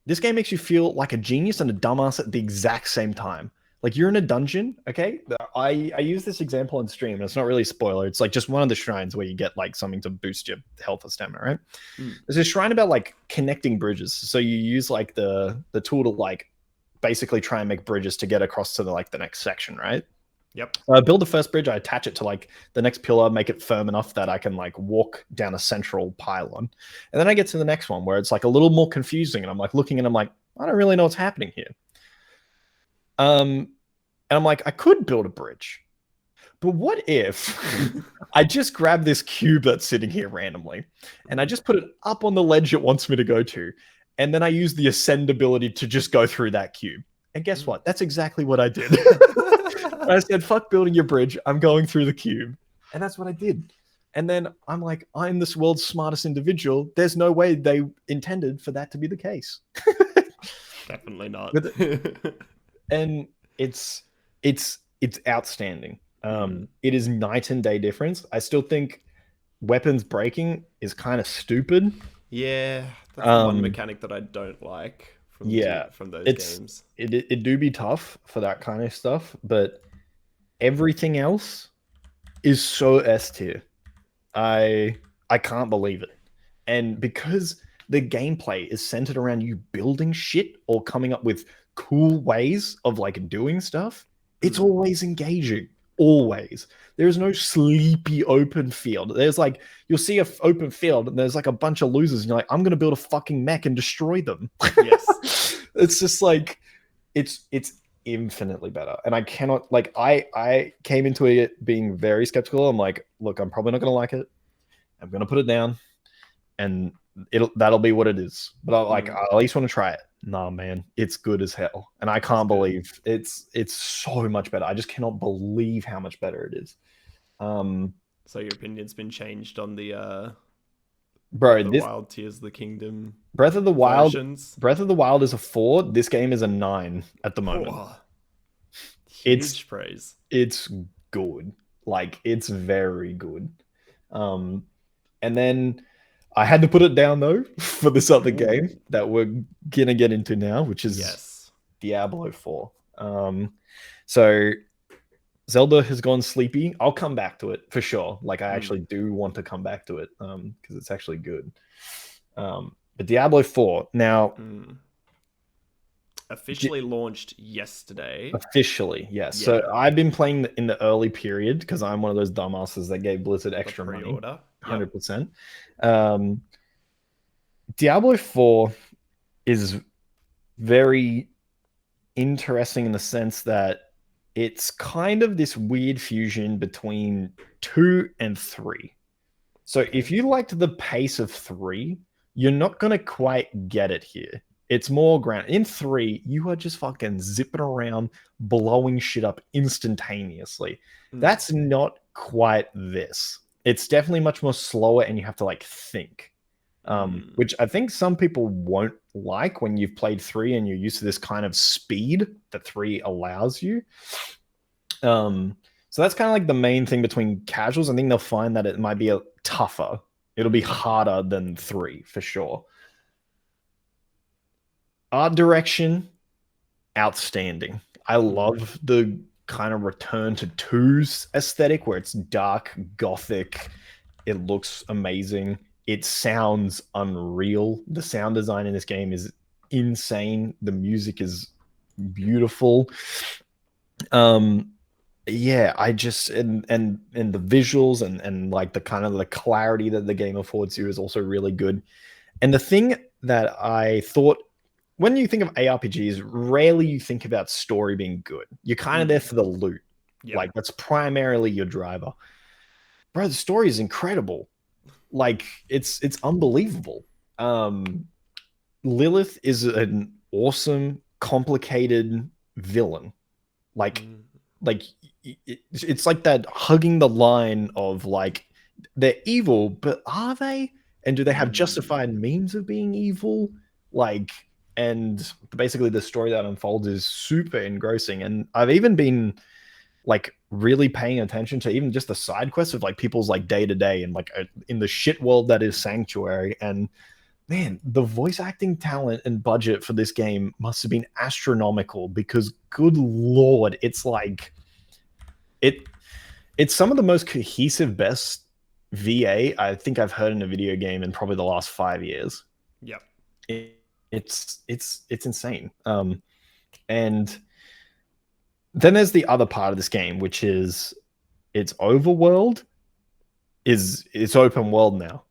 This game makes you feel like a genius and a dumbass at the exact same time. Like you're in a dungeon, okay? I use this example on stream, and it's not really a spoiler. It's like just one of the shrines where you get like something to boost your health or stamina, right? There's a shrine about like connecting bridges. So you use like the tool to like basically try and make bridges to get across to the next section, right? Yep. I build the first bridge, I attach it to like the next pillar, make it firm enough that I can like walk down a central pylon. And then I get to the next one where it's like a little more confusing, and I'm like looking and I'm like, I don't really know what's happening here. And I'm like, I could build a bridge, but what if I just grab this cube that's sitting here randomly and I just put it up on the ledge it wants me to go to, and then I use the ascend ability to just go through that cube. And guess what? That's exactly what I did. I said, fuck building your bridge. I'm going through the cube. And that's what I did. And then I'm like, I'm this world's smartest individual. There's no way they intended for that to be the case. Definitely not. And it's outstanding. It is night and day difference. I still think weapons breaking is kind of stupid. Yeah, that's one mechanic that I don't like from those games. It do be tough for that kind of stuff, but everything else is so S tier. I can't believe it. And because the gameplay is centered around you building shit or coming up with cool ways of like doing stuff, it's always engaging. Always. There's no sleepy open field. There's like, you'll see an open field and there's like a bunch of losers and you're like, I'm gonna build a fucking mech and destroy them. Yes. It's just like it's infinitely better. And I cannot like I came into it being very skeptical. I'm like, look, I'm probably not gonna like it. I'm gonna put it down and that'll be what it is. But I at least want to try it. Nah, man, it's good as hell. And I can't believe it's so much better. I just cannot believe how much better it is. So your opinion's been changed on the Wild Tears of the Kingdom. Breath of the Wild versions. Breath of the Wild is a 4. This game is a 9 at the moment. Huge praise. It's good. Like it's very good. And then I had to put it down though for this other game that we're gonna get into now, which is Diablo 4. So Zelda has gone sleepy. I'll come back to it for sure. Like I actually do want to come back to it because it's actually good. But Diablo 4 now officially launched yesterday. Officially, yes. Yeah. So I've been playing in the early period because I'm one of those dumbasses that gave Blizzard extra money. 100%. Diablo 4 is very interesting in the sense that it's kind of this weird fusion between 2 and 3. So if you liked the pace of 3, you're not going to quite get it here. It's more ground. In 3, you are just fucking zipping around, blowing shit up instantaneously. That's not quite this. It's definitely much more slower, and you have to like think. Which I think some people won't like when you've played 3 and you're used to this kind of speed that 3 allows you. So that's kind of like the main thing between casuals. I think they'll find that it might be tougher. It'll be harder than 3 for sure. Art direction, outstanding. I love the kind of return to 2's aesthetic where it's dark, gothic. It looks amazing. It sounds unreal. The sound design in this game is insane. The music is beautiful. Yeah, I just and the visuals and like the kind of the clarity that the game affords you is also really good. And the thing that I thought, when you think of ARPGs, rarely you think about story being good. You're kind of there for the loot. Yep. Like that's primarily your driver. Bro, the story is incredible. Like it's unbelievable. Lilith is an awesome, complicated villain. Like it's like that hugging the line of like they're evil, but are they? And do they have justified means of being evil? Like, and basically the story that unfolds is super engrossing. And I've even been like really paying attention to even just the side quests of like people's like day to day and like in the shit world that is Sanctuary. And man, the voice acting talent and budget for this game must have been astronomical, because good lord, it's like it's some of the most cohesive, best VA I think I've heard in a video game in probably the last 5 years. Yep. It's insane. And then there's the other part of this game, which is its overworld it's open world now.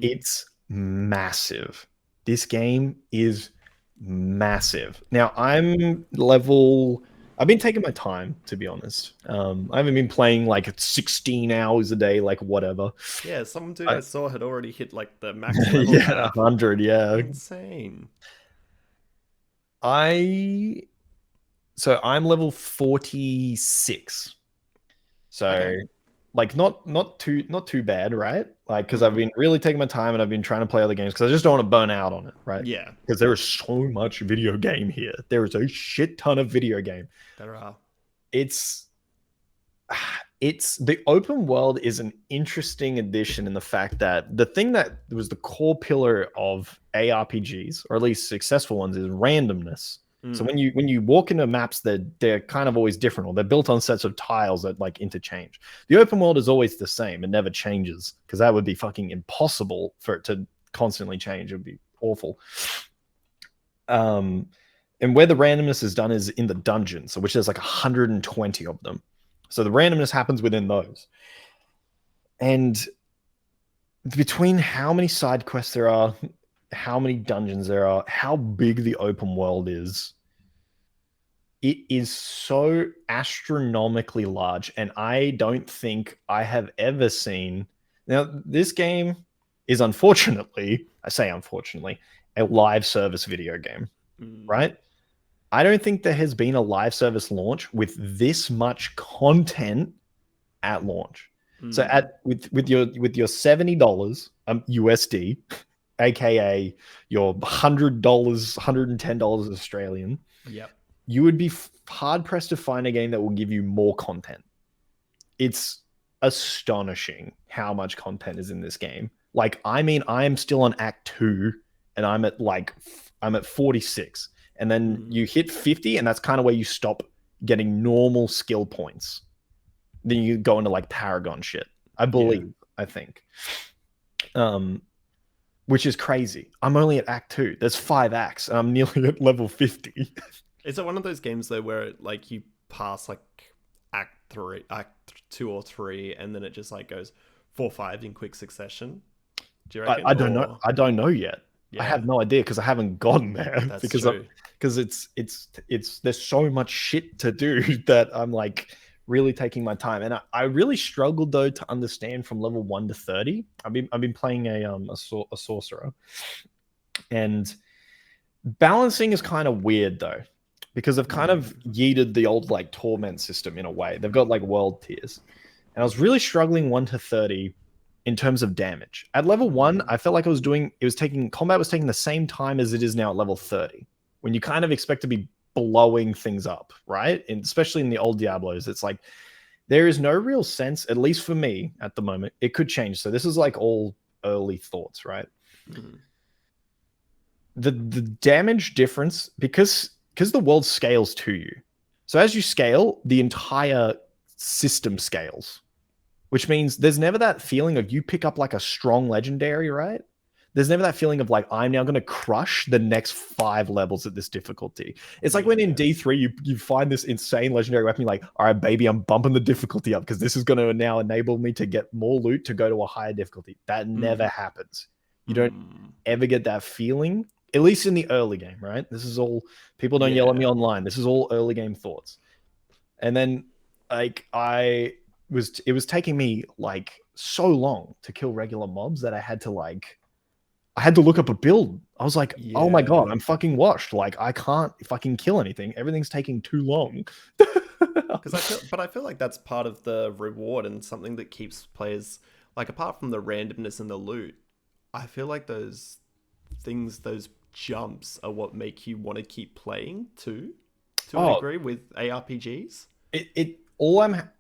It's massive. This game is massive. Now I've been taking my time, to be honest. I haven't been playing like 16 hours a day, like whatever. Yeah, some dude I saw had already hit like the max level. Yeah, 100. Yeah, insane. So I'm level 46. So okay. Like not too bad, right? Like, because I've been really taking my time and I've been trying to play other games because I just don't want to burn out on it, right? Yeah. Because there is so much video game here. There is a shit ton of video game. There are. It's the open world is an interesting addition in the fact that the thing that was the core pillar of ARPGs, or at least successful ones, is randomness. So when you walk into maps, they're kind of always different, or they're built on sets of tiles that like interchange. The open world is always the same and never changes, because that would be fucking impossible for it to constantly change. It would be awful. And where the randomness is done is in the dungeons, so which there's like 120 of them. So the randomness happens within those. And between how many side quests there are, how many dungeons there are, how big the open world is, it is so astronomically large. And I don't think I have ever seen... Now, this game is unfortunately, I say unfortunately, a live service video game, right? I don't think there has been a live service launch with this much content at launch. So with your $70 USD, aka your $100, $110 Australian, yep, you would be hard pressed to find a game that will give you more content. It's astonishing how much content is in this game. Like, I mean, I am still on Act 2 and I'm at 46. And then you hit 50, and that's kind of where you stop getting normal skill points. Then you go into like Paragon shit, I believe. Yeah. I think. Which is crazy. I'm only at Act 2. There's 5 acts, and I'm nearly at level 50. Is it one of those games though where like you pass like Act 2 or 3, and then it just like goes 4, 5 in quick succession? Do you reckon? I don't know. I don't know yet. Yeah. I have no idea because I haven't gotten there. That's true. Because it's there's so much shit to do that I'm like really taking my time. And I really struggled though to understand from level 1 to 30. I've been playing a sorcerer, and Balancing is kind of weird though, because they've kind of yeeted the old like torment system in a way. They've got like world tiers, and I was really struggling 1 to 30 in terms of damage. At level 1, I felt like combat was taking the same time as it is now at level 30, when you kind of expect to be blowing things up, right? And especially in the old Diablos, it's like there is no real sense, at least for me at the moment. It could change. So this is like all early thoughts, right? The damage difference, because the world scales to you. So as you scale, the entire system scales, which means there's never that feeling of you pick up like a strong legendary, right? There's never that feeling of like, I'm now going to crush the next 5 levels at this difficulty. It's like when in D3 you find this insane legendary weapon, you're like, all right, baby, I'm bumping the difficulty up because this is going to now enable me to get more loot to go to a higher difficulty. That never happens. You don't ever get that feeling, at least in the early game, right? This is all, people don't yell at me online. This is all early game thoughts. And then like it was taking me like so long to kill regular mobs that I had to look up a build. I was like, oh my God, I'm fucking washed. Like, I can't fucking kill anything. Everything's taking too long. I feel like that's part of the reward and something that keeps players, like, apart from the randomness and the loot, I feel like those things, those jumps are what make you want to keep playing too, to a degree with ARPGs.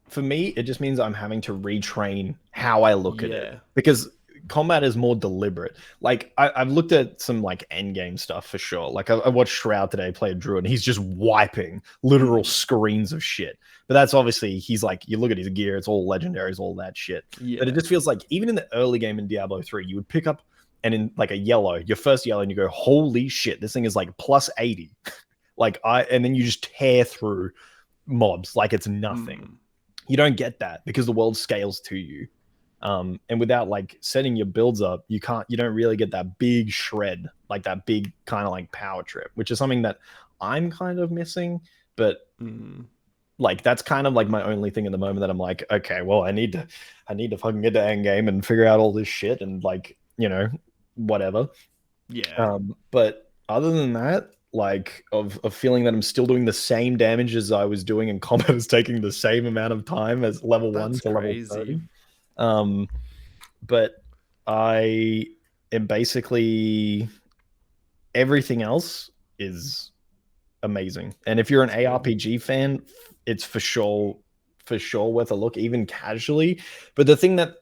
For me, it just means I'm having to retrain how I look at it, because combat is more deliberate. Like I've looked at some like end game stuff for sure. Like I watched Shroud today play a druid, and he's just wiping literal screens of shit. But that's obviously, he's like, you look at his gear, it's all legendaries, all that shit. But it just feels like even in the early game in Diablo 3, you would pick up and in like a yellow, your first yellow, and you go, holy shit, this thing is like plus 80. And then you just tear through mobs like it's nothing. You don't get that because the world scales to you. And without like setting your builds up, you don't really get that big shred, like that big kind of like power trip, which is something that I'm kind of missing. But like that's kind of like my only thing at the moment that I'm like, okay, well, I need to fucking get to end game and figure out all this shit and like, whatever. But other than that, like of feeling that I'm still doing the same damage as I was doing in combat is taking the same amount of time as level 1 to level 30. But I am basically, everything else is amazing. And if you're an ARPG fan, it's for sure worth a look, even casually. But the thing that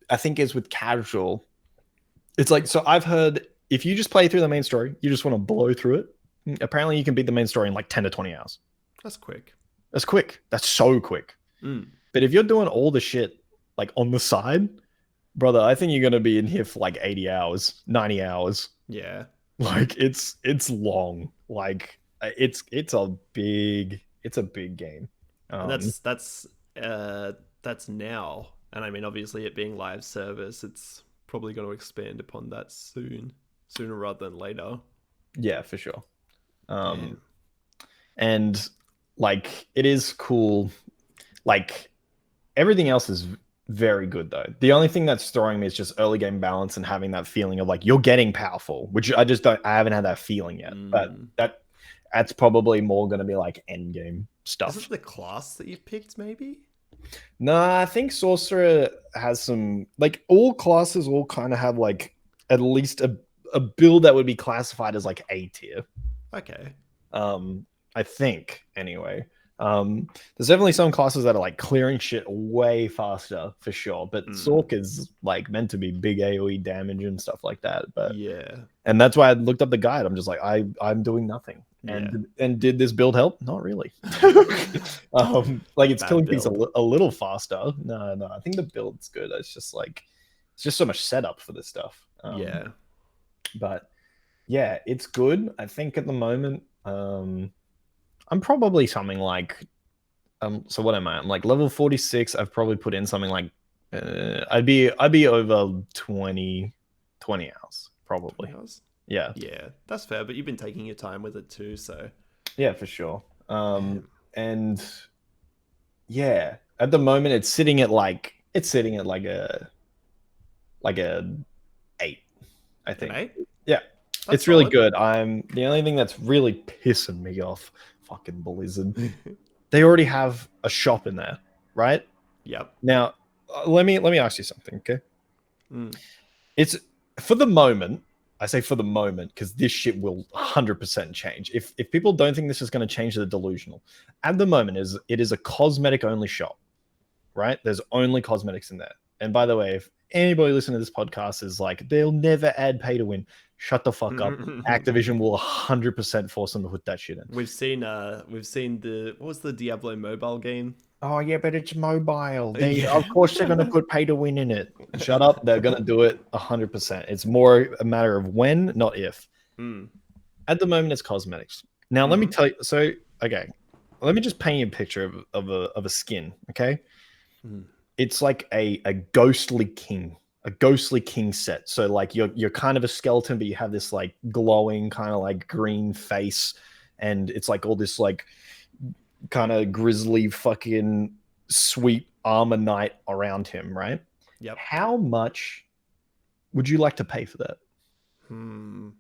I think is with casual, it's like, so I've heard if you just play through the main story, you just want to blow through it. Apparently you can beat the main story in like 10 to 20 hours. That's quick. That's so quick. But if you're doing all the shit like on the side, brother, I think you're going to be in here for like 80 hours, 90 hours. Yeah. Like it's long. Like it's a big game. And that's now. And I mean, obviously it being live service, it's probably going to expand upon that sooner rather than later. Yeah, for sure. And like it is cool. Like everything else is very good though. The only thing that's throwing me is just early game balance and having that feeling of like you're getting powerful, which I haven't had that feeling yet. But that's probably more going to be like end game stuff. Is it the class that you've picked maybe? No, I think Sorcerer has some, like all classes all kind of have like at least a build that would be classified as like A tier. Okay. I think anyway. There's definitely some classes that are like clearing shit way faster for sure, but Sork is like meant to be big AoE damage and stuff like that. But and that's why I looked up the guide. I'm just like, I'm doing nothing. And did this build help? Not really. Like it's killing things a little faster. No, I think the build's good. It's just like it's just so much setup for this stuff. But yeah, it's good. I think at the moment, I'm probably something like, so what am I? I'm like level 46. I've probably put in something like, I'd be over 20 hours probably. 20 hours? Yeah, that's fair. But you've been taking your time with it too, so yeah, for sure. And yeah, at the moment it's sitting at like a 8, I think. 8? Yeah. It's really good. The only thing that's really pissing me off, fucking Blizzard. They already have a shop in there, right? Yep. Now, let me ask you something, okay? It's for the moment. I say for the moment because this shit will 100% change. If people don't think this is going to change, they're delusional. At the moment, it is a cosmetic only shop, right? There's only cosmetics in there. And by the way, if anybody listening to this podcast is like, they'll never add pay to win, shut the fuck up. Activision will 100% force them to put that shit in. We've seen what was the Diablo mobile game? Oh yeah, but it's mobile. Of course they're going to put pay to win in it. Shut up. They're going to do it 100%. It's more a matter of when, not if. At the moment, it's cosmetics. Now, let me tell you. So, okay, let me just paint you a picture of a skin. Okay, it's like a ghostly king set. So, like you're kind of a skeleton, but you have this like glowing kind of like green face, and it's like all this like kind of grisly fucking sweet armor knight around him, right? Yep. How much would you like to pay for that? I'm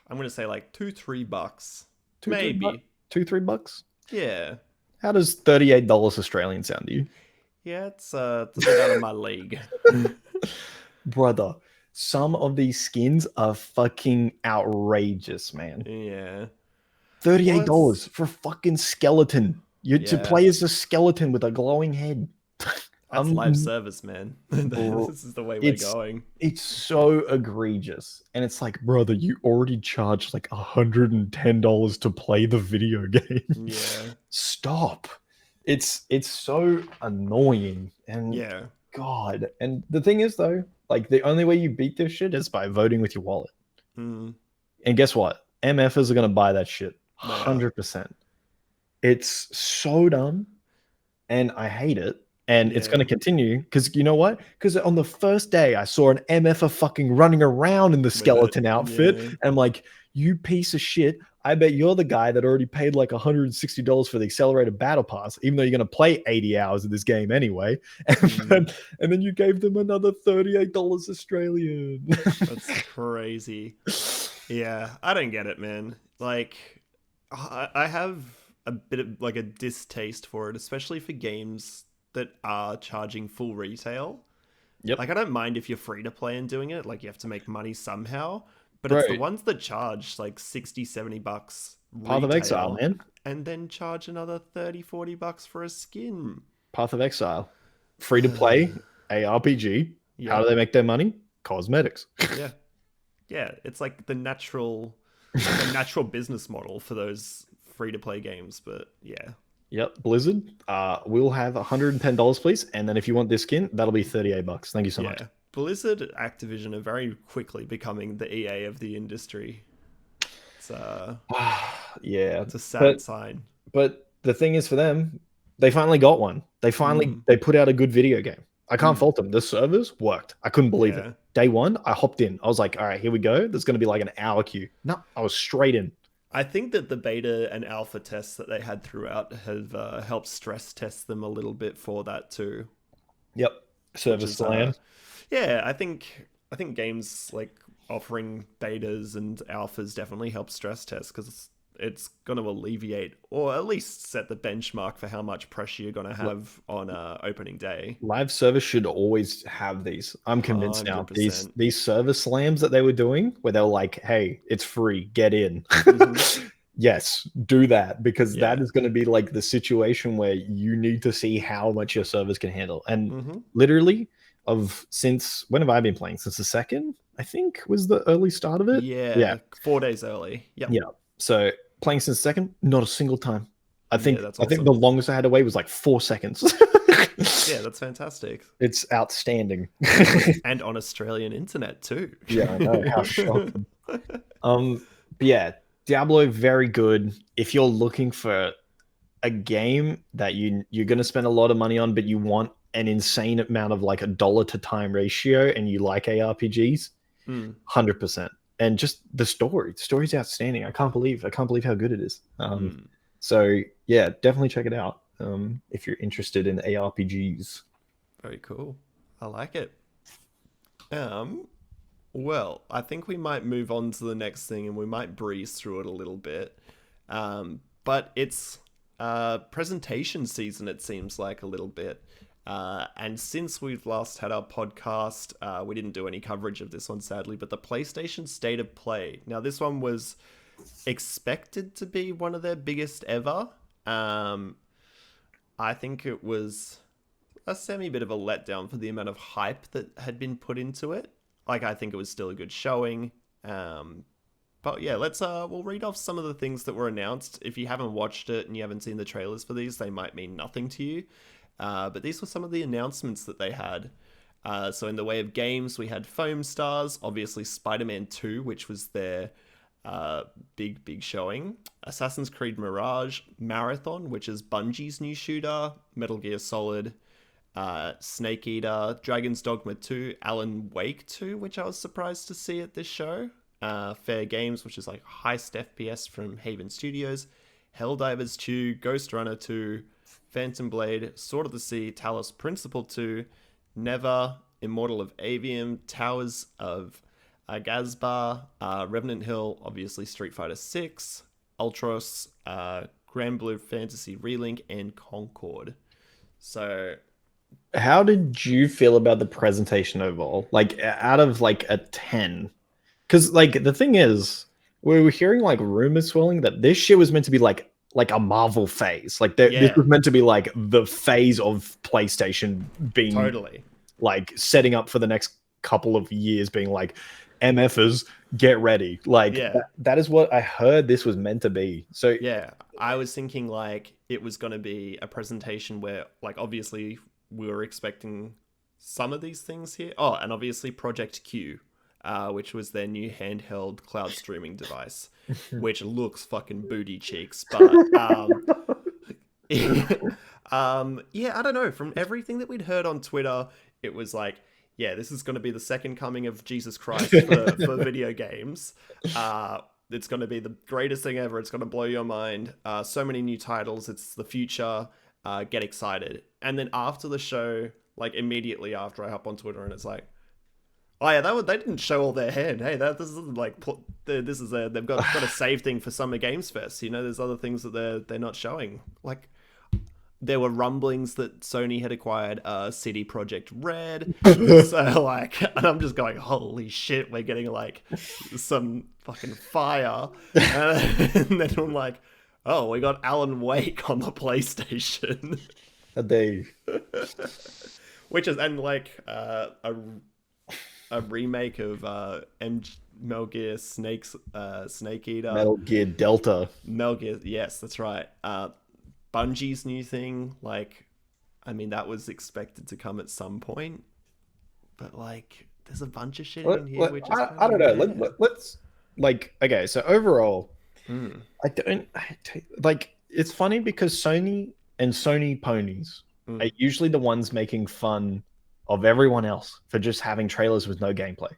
gonna say like $2-3. Maybe $2-3. Yeah. How does $38 Australian sound to you? Yeah, it's a bit out of my league. Brother, some of these skins are fucking outrageous, man. Yeah. $38 for a fucking skeleton. To play as a skeleton with a glowing head. That's live service, man. This is the way we're going. It's so egregious. And it's like, brother, you already charged like $110 to play the video game. Yeah. Stop. It's so annoying. And yeah. God. And the thing is, though, like the only way you beat this shit is by voting with your wallet. And guess what? MFers are going to buy that shit. 100%. It's so dumb. And I hate it. And it's going to continue because you know what? Because on the first day, I saw an MFer fucking running around in the skeleton outfit. And I'm like, you piece of shit. I bet you're the guy that already paid like $160 for the accelerated battle pass, even though you're going to play 80 hours of this game anyway. And then you gave them another $38 Australian. That's crazy. Yeah, I don't get it, man. Like, I have a bit of like a distaste for it, especially for games that are charging full retail. Yep. Like, I don't mind if you're free to play and doing it. Like, you have to make money somehow. But it's the ones that charge like $60-$70 Path of Exile, man. And then charge another $30-$40 for a skin. Path of Exile. Free to play, ARPG. Yeah. How do they make their money? Cosmetics. Yeah. Yeah. It's like the natural business model for those free to play games. But yeah. Yep, Blizzard. We'll have $110, please, and then if you want this skin, that'll be $38. Thank you so much. Blizzard, Activision are very quickly becoming the EA of the industry. It's it's a sad sign. But the thing is, for them, they finally got one. They put out a good video game. I can't fault them. The servers worked. I couldn't believe it. Day one, I hopped in. I was like, all right, here we go. There's going to be like an hour queue. No, I was straight in. I think that the beta and alpha tests that they had throughout have helped stress test them a little bit for that too. Yep, service slam. Yeah, I think games like offering betas and alphas definitely help stress test because it's going to alleviate or at least set the benchmark for how much pressure you're going to have on opening day. Live service should always have these. I'm convinced 100%. Now. These service slams that they were doing where they're like, hey, it's free, get in. Yes, do that because that is going to be like the situation where you need to see how much your servers can handle. And literally since when have I been playing? Since the second, I think was the early start of it. Yeah. 4 days early. Yep. Yeah. So playing since second, not a single time. I think the longest I had to wait was like 4 seconds. Yeah, that's fantastic. It's outstanding. And on Australian internet too. Yeah, I know. How shocking. But yeah, Diablo, very good. If you're looking for a game that you're going to spend a lot of money on, but you want an insane amount of like a dollar to time ratio and you like ARPGs, 100%. And just the story's outstanding. I can't believe how good it is. So yeah, definitely check it out if you're interested in ARPGs. Very cool. I like it. Well, I think we might move on to the next thing and we might breeze through it a little bit. But it's presentation season, it seems like a little bit. And since we've last had our podcast, we didn't do any coverage of this one, sadly, but the PlayStation State of Play. Now, this one was expected to be one of their biggest ever. I think it was a bit of a letdown for the amount of hype that had been put into it. Like, I think it was still a good showing. But yeah, we'll read off some of the things that were announced. If you haven't watched it and you haven't seen the trailers for these, they might mean nothing to you. But these were some of the announcements that they had. So in the way of games, we had Foam Stars, obviously Spider-Man 2, which was their big showing. Assassin's Creed Mirage, Marathon, which is Bungie's new shooter, Metal Gear Solid, Snake Eater, Dragon's Dogma 2, Alan Wake 2, which I was surprised to see at this show. Fair Games, which is like heist FPS from Haven Studios, Helldivers 2, Ghost Runner 2, Phantom Blade, Sword of the Sea, Talos Principle 2, Never, Immortal of Avium, Towers of Gazbar, Revenant Hill, obviously Street Fighter 6, Ultros, Grand Blue Fantasy Relink, and Concord. So, how did you feel about the presentation overall? Like, out of like a 10? Because like the thing is, we were hearing like rumors swirling that this shit was meant to be like a Marvel phase. Like this was meant to be like the phase of PlayStation being totally like setting up for the next couple of years, being like, MFers, get ready. Like that is what I heard this was meant to be. So yeah, I was thinking like it was going to be a presentation where like obviously we were expecting some of these things here. Oh, and obviously Project Q. Which was their new handheld cloud streaming device, which looks fucking booty cheeks. But yeah, I don't know. From everything that we'd heard on Twitter, it was like, yeah, this is going to be the second coming of Jesus Christ for video games. It's going to be the greatest thing ever. It's going to blow your mind. So many new titles. It's the future. Get excited. And then after the show, like immediately after I hop on Twitter and it's like, oh yeah, they didn't show all their hand. Hey, this isn't like they've got a save thing for Summer Games Fest. You know, there's other things that they're not showing. Like there were rumblings that Sony had acquired CD Projekt Red. So like, and I'm just going, holy shit, we're getting like some fucking fire. And then I'm like, oh, we got Alan Wake on the PlayStation. Which is like a remake of Metal Gear Snake Eater. Metal Gear Delta. Metal Gear, yes, that's right. Bungie's new thing, like, I mean, that was expected to come at some point, but like, there's a bunch of shit in here. Which is I don't know. Let's like, okay, so overall, like, it's funny because Sony and Sony ponies are usually the ones making fun of everyone else for just having trailers with no gameplay.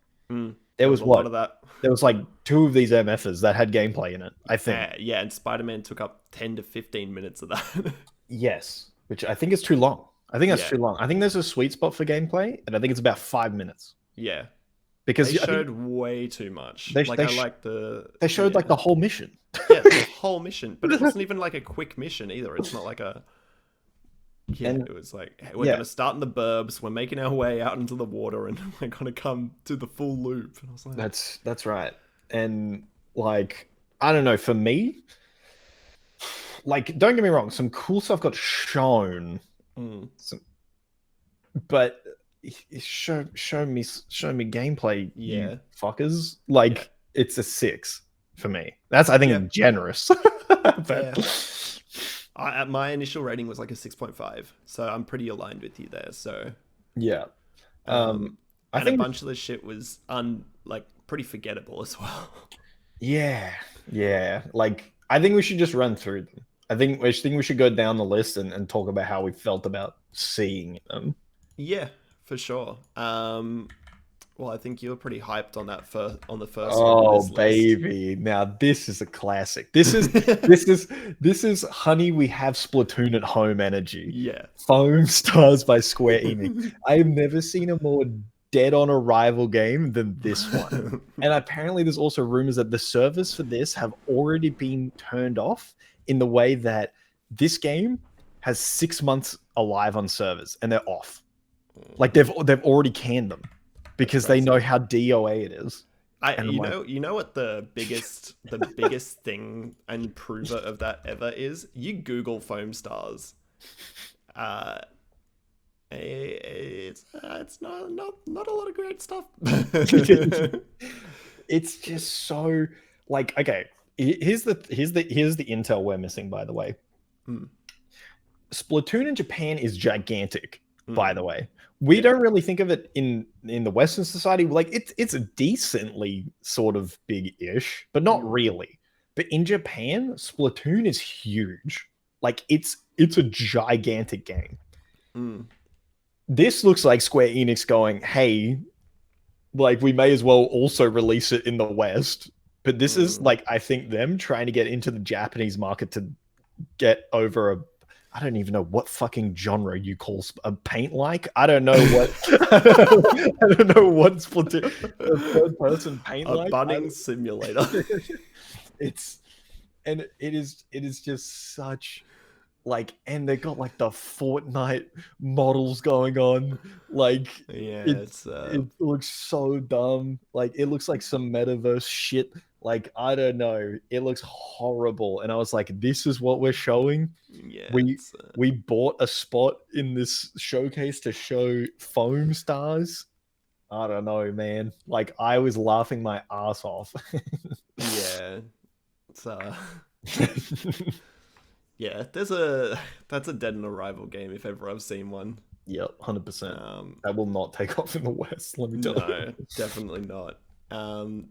There was a lot of that. There was like 2 of these MFs that had gameplay in it, I think. Yeah, and Spider-Man took up 10 to 15 minutes of that. Yes, which I think is too long. I think that's too long. I think there's a sweet spot for gameplay, and I think it's about 5 minutes. Yeah. Because they showed way too much. They showed like the whole mission. Yeah, the whole mission. But it wasn't even like a quick mission either. It's not like a... Yeah, it was like, hey, we're going to start in the burbs, we're making our way out into the water, and we're going to come to the full loop. And I was like... That's right. And like, I don't know, for me, like, don't get me wrong, some cool stuff got shown. But show me gameplay, you fuckers. Like, it's a 6 for me. That's, I think, generous. But... my initial rating was like a 6.5, so I'm pretty aligned with you there. So yeah, I think a bunch of the shit was pretty forgettable as well. Yeah. Like, I think we should just run through them. I think we should go down the list and talk about how we felt about seeing them. Yeah, for sure. Well, I think you were pretty hyped on that first one. Oh, baby! Now this is a classic. This is honey. We have Splatoon at home energy. Yeah. Foam Stars by Square Enix. I've never seen a more dead on arrival game than this one. And apparently there's also rumors that the servers for this have already been turned off, in the way that this game has 6 months alive on servers and they're off. Like they've already canned them because they know how DOA it is. You know what the biggest thing and prover of that ever is? You Google foam stars. It's not a lot of great stuff. It's just so like, okay, here's the intel we're missing, by the way. Splatoon in Japan is gigantic, by the way. We don't really think of it in the Western society. Like it's decently sort of big-ish, but not really. But in Japan, Splatoon is huge. Like it's a gigantic game. This looks like Square Enix going, hey, like we may as well also release it in the West. But this is like, I think them trying to get into the Japanese market to get over I don't even know what fucking genre you call a paint like. I don't know what I don't know what Splatoon, a third person paint like. A bunning simulator. It is just such like, and they got like the Fortnite models going on. Like, it looks so dumb. Like it looks like some metaverse shit. Like, I don't know. It looks horrible. And I was like, this is what we're showing? Yeah. We bought a spot in this showcase to show foam stars. I don't know, man. Like, I was laughing my ass off. Yeah. Yeah, that's a dead on arrival game if ever I've seen one. Yep, 100%. That will not take off in the West, let me tell you. No, definitely not.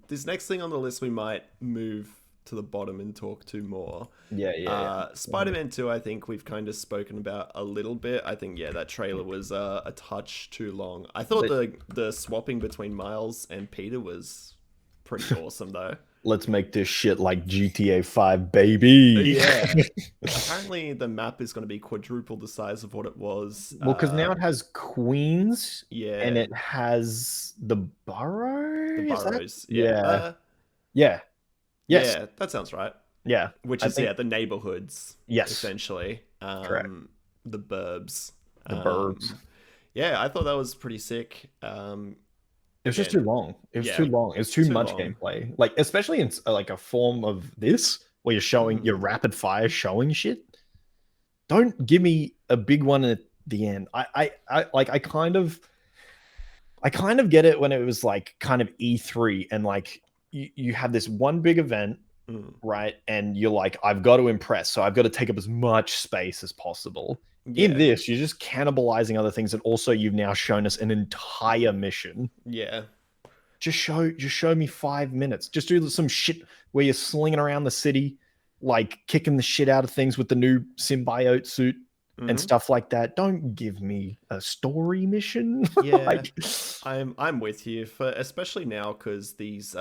This next thing on the list we might move to the bottom and talk to more. Yeah. Spider-Man 2, I think we've kind of spoken about a little bit. I think, that trailer was a touch too long. I thought the swapping between Miles and Peter was pretty awesome, though. Let's make this shit like GTA 5, baby. Yeah. Apparently the map is going to be quadruple the size of what it was. Well, because now it has Queens. Yeah. And it has the boroughs. The boroughs. Yeah. Yes. Yeah, that sounds right. Yeah. Which is, the neighborhoods. Yes. Essentially. Correct. The burbs. The burbs. Yeah, I thought that was pretty sick. It was just too long. It was too long. It was too much gameplay. Like, especially in like a form of this, where you're showing your rapid fire showing shit. Don't give me a big one at the end. I kind of get it when it was like kind of E3 and like you have this one big event, right? And you're like, I've got to impress, so I've got to take up as much space as possible. Yeah. In this, you're just cannibalizing other things, and also you've now shown us an entire mission. Yeah. Just show me 5 minutes. Just do some shit where you're slinging around the city, like kicking the shit out of things with the new symbiote suit and stuff like that. Don't give me a story mission. Yeah. I'm with you, especially now, because these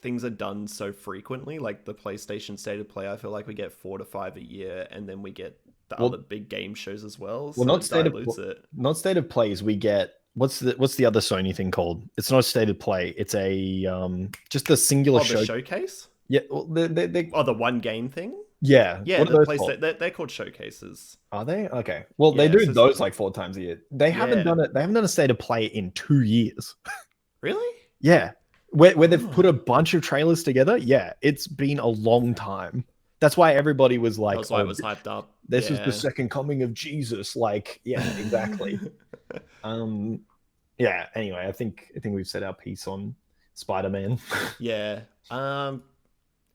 things are done so frequently. Like the PlayStation State of Play, I feel like we get 4 to 5 a year, and then we get the other big game shows as well. So not state of plays. We get what's the other Sony thing called? It's not a state of play. It's a just a singular show. The showcase. Yeah, well, they the one game thing. Yeah, they're called showcases. Are they? Okay. Well, they do those like 4 times a year. They haven't done it. They haven't done a state of play in 2 years. Really? Yeah. Where they've put a bunch of trailers together. Yeah, it's been a long time. That's why everybody was like, that's why it was hyped up. This is the second coming of Jesus. Like, yeah, exactly. Yeah. Anyway, I think we've said our piece on Spider-Man. Yeah.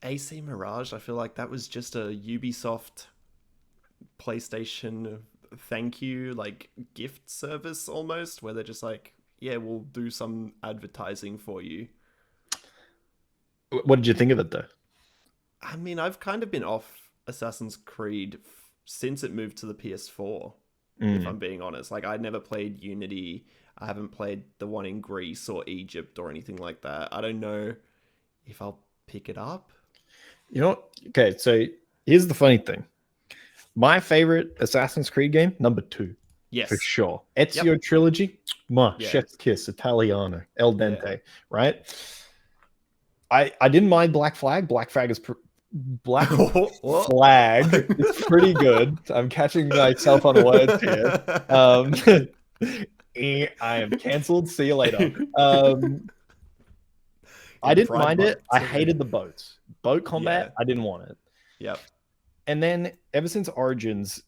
AC Mirage, I feel like that was just a Ubisoft PlayStation thank you, like gift service almost, where they're just like, yeah, we'll do some advertising for you. What did you think of it though? I mean, I've kind of been off Assassin's Creed since it moved to the PS4, if I'm being honest. Like, I never played Unity. I haven't played the one in Greece or Egypt or anything like that. I don't know if I'll pick it up. You know, okay, so here's the funny thing. My favorite Assassin's Creed game, number 2. for Yes. sure. Yep. Ezio trilogy, Yeah. chef's kiss, Italiano, El dente, Yeah. right? I didn't mind Black Flag. Black Flag is pretty good. I'm catching myself on words here. I am cancelled. See you later. I didn't Pride mind Month it. I too. hated the boats. Boat combat, Yeah. I didn't want it. Yep. And then ever since Origins,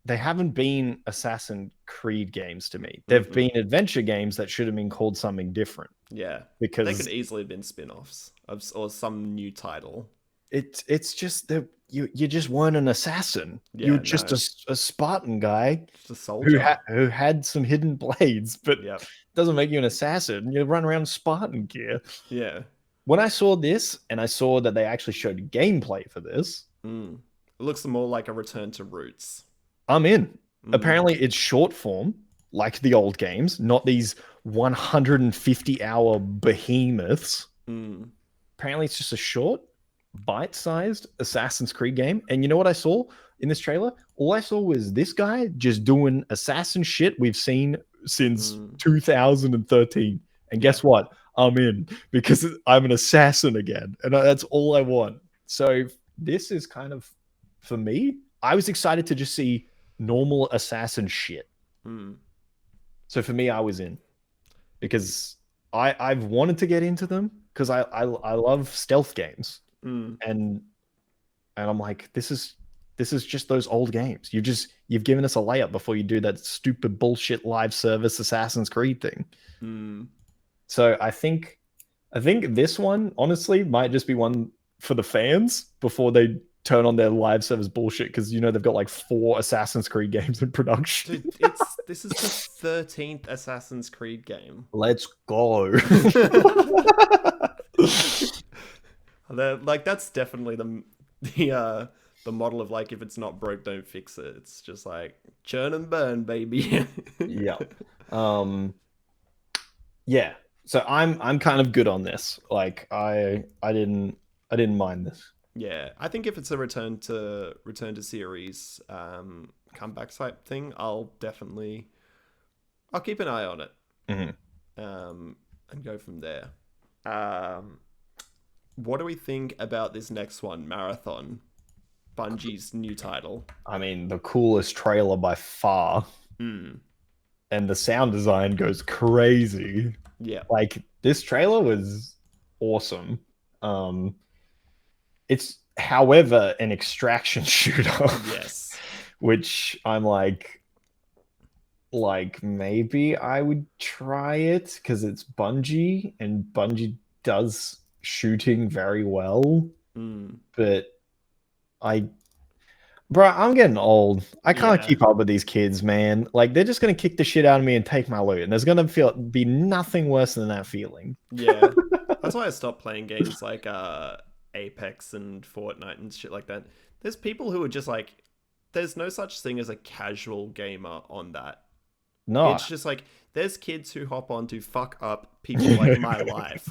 they haven't been Assassin's Creed games to me. They've been adventure games that should have been called something different. Yeah. Because they could easily have been spin-offs or some new title. It's just that you just weren't an assassin. Yeah, You're just a Spartan guy just a soldier who had some hidden blades, but Yep. doesn't make you an assassin. You run around in Spartan gear. Yeah. When I saw this and I saw that they actually showed gameplay for this, it looks more like a return to roots. I'm in. Apparently, it's short form, like the old games, not these 150-hour behemoths. Apparently, it's just a short, bite-sized Assassin's Creed game. And you know what I saw in this trailer? All I saw was this guy just doing assassin shit we've seen since 2013. And guess what? I'm in because I'm an assassin again. And that's all I want. So this is kind of, for me, I was excited to just see normal assassin shit. So for me, I was in because I've wanted to get into them because I love stealth games. And I'm like, this is just those old games. You've given us a layup before you do that stupid bullshit live service Assassin's Creed thing. So I think this one honestly might just be one for the fans before they turn on their live service bullshit, because they've got like 4 Assassin's Creed games in production. Dude, this is the 13th Assassin's Creed game. Let's go. Like, that's definitely the model of, like, if it's not broke, don't fix it. It's just like churn and burn, baby. Yeah. Yeah. So I'm kind of good on this. Like I didn't mind this. Yeah, I think if it's a return to series comeback type thing, I'll keep an eye on it. And go from there. What do we think about this next one, Marathon? Bungie's new title. I mean, the coolest trailer by far. And the sound design goes crazy. Yeah. Like, this trailer was awesome. It's, however, an extraction shooter. Yes. Which I'm like maybe I would try it because it's Bungie and Bungie does shooting very well. But I'm getting old. I can't keep up with these kids, man. Like, they're just gonna kick the shit out of me and take my loot, and there's gonna be nothing worse than that feeling. Yeah. That's why I stopped playing games like Apex and Fortnite and shit like that. There's people who are just like, there's no such thing as a casual gamer on that. No, it's just like, there's kids who hop on to fuck up people like my life.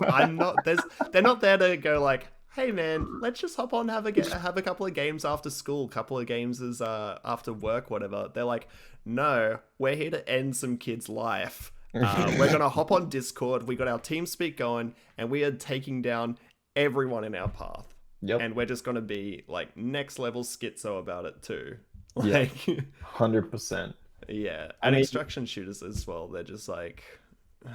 They're not there to go like, hey man, let's just hop on, have a couple of games after school, couple of games as after work, whatever. They're like, no, we're here to end some kid's life. We're gonna hop on Discord. We got our TeamSpeak going, and we are taking down everyone in our path. Yep. And we're just gonna be like next level schizo about it too. Yeah, Like, 100%. Yeah, and extraction shooters as well. They're just like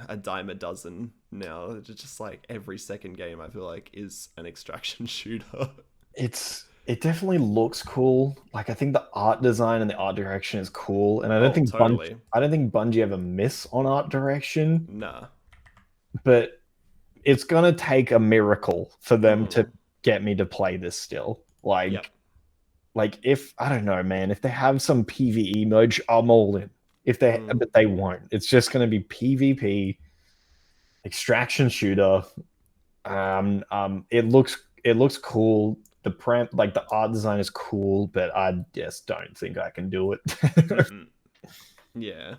a dime a dozen now. It's just like every second game I feel like is an extraction shooter. It definitely looks cool. Like, I think the art design and the art direction is cool, and I don't think totally. I don't think Bungie ever miss on art direction. Nah, but it's gonna take a miracle for them to get me to play this still. Like, if I don't know, man, if they have some PvE mode, I'm all in. But they won't. It's just gonna be PvP, extraction shooter. It looks cool. The art design is cool, but I just don't think I can do it. Yeah.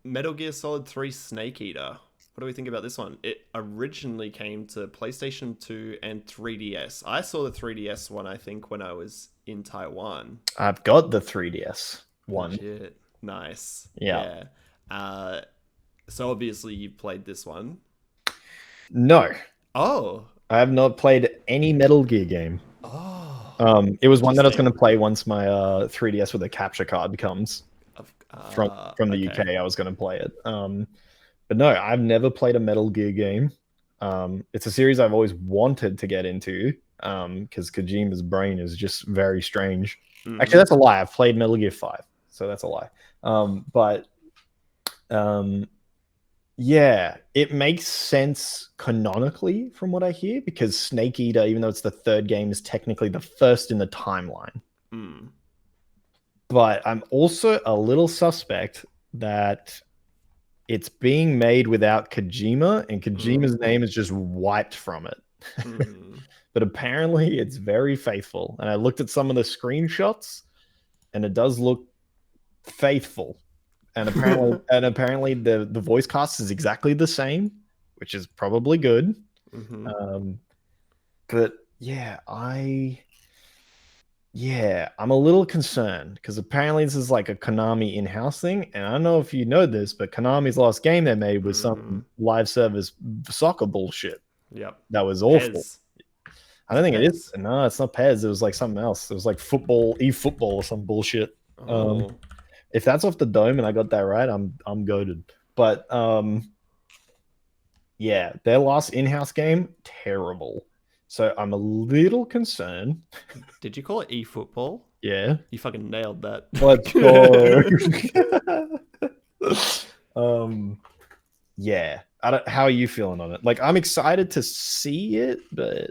Metal Gear Solid 3 Snake Eater. What do we think about this one? It originally came to PlayStation 2 and 3DS. I saw the 3DS one, I think, when I was in Taiwan. I've got the 3DS. one. Legit. Nice. Yeah. Yeah. So obviously you've played this one. No, Oh. I have not played any Metal Gear game. Oh. It was one that I was Interesting. going to play once my 3DS with a capture card comes from the Okay. UK. I was going to play it. But no, I've never played a Metal Gear game. It's a series I've always wanted to get into because Kojima's brain is just very strange. Actually, that's a lie. I've played Metal Gear 5, so that's a lie. But yeah, it makes sense canonically from what I hear because Snake Eater, even though it's the third game, is technically the first in the timeline. But I'm also a little suspect that it's being made without Kojima, and Kojima's name is just wiped from it. But apparently it's very faithful. And I looked at some of the screenshots, and it does look faithful. And apparently the voice cast is exactly the same, which is probably good. But yeah, I'm a little concerned because apparently this is like a Konami in-house thing, and I don't know if you know this, but Konami's last game they made was some live service soccer bullshit. Yep. That was awful. Pez. I don't think it is. No, it's not Pez. It was like something else. It was like eFootball or some bullshit. If that's off the dome and I got that right, I'm goated. But yeah, their last in-house game, terrible. So I'm a little concerned. Did you call it eFootball? Yeah. You fucking nailed that. Let's go. Yeah. How are you feeling on it? Like, I'm excited to see it, but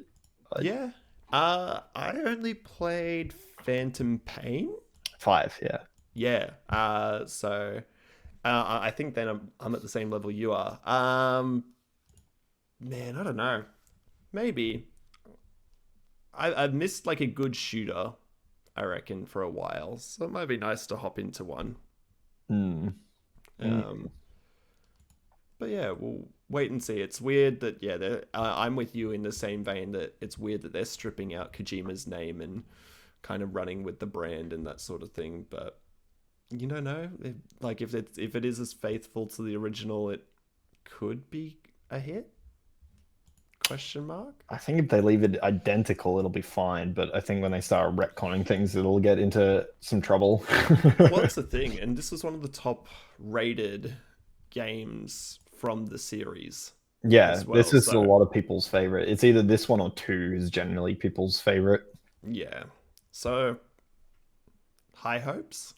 yeah. I only played Phantom Pain. 5, yeah. Yeah. So I think then I'm at the same level you are. Man, I don't know. Maybe. I've missed like a good shooter, I reckon, for a while. So it might be nice to hop into one. But yeah, we'll wait and see. It's weird that, yeah, I'm with you in the same vein that it's weird that they're stripping out Kojima's name and kind of running with the brand and that sort of thing. But you don't know. If it is as faithful to the original, it could be a hit. Question mark? I think if they leave it identical, it'll be fine. But I think when they start retconning things, it'll get into some trouble. Well, that's the thing. And this was one of the top rated games from the series. Yeah, well, this is a lot of people's favorite. It's either this one or 2 is generally people's favorite. Yeah. So, high hopes?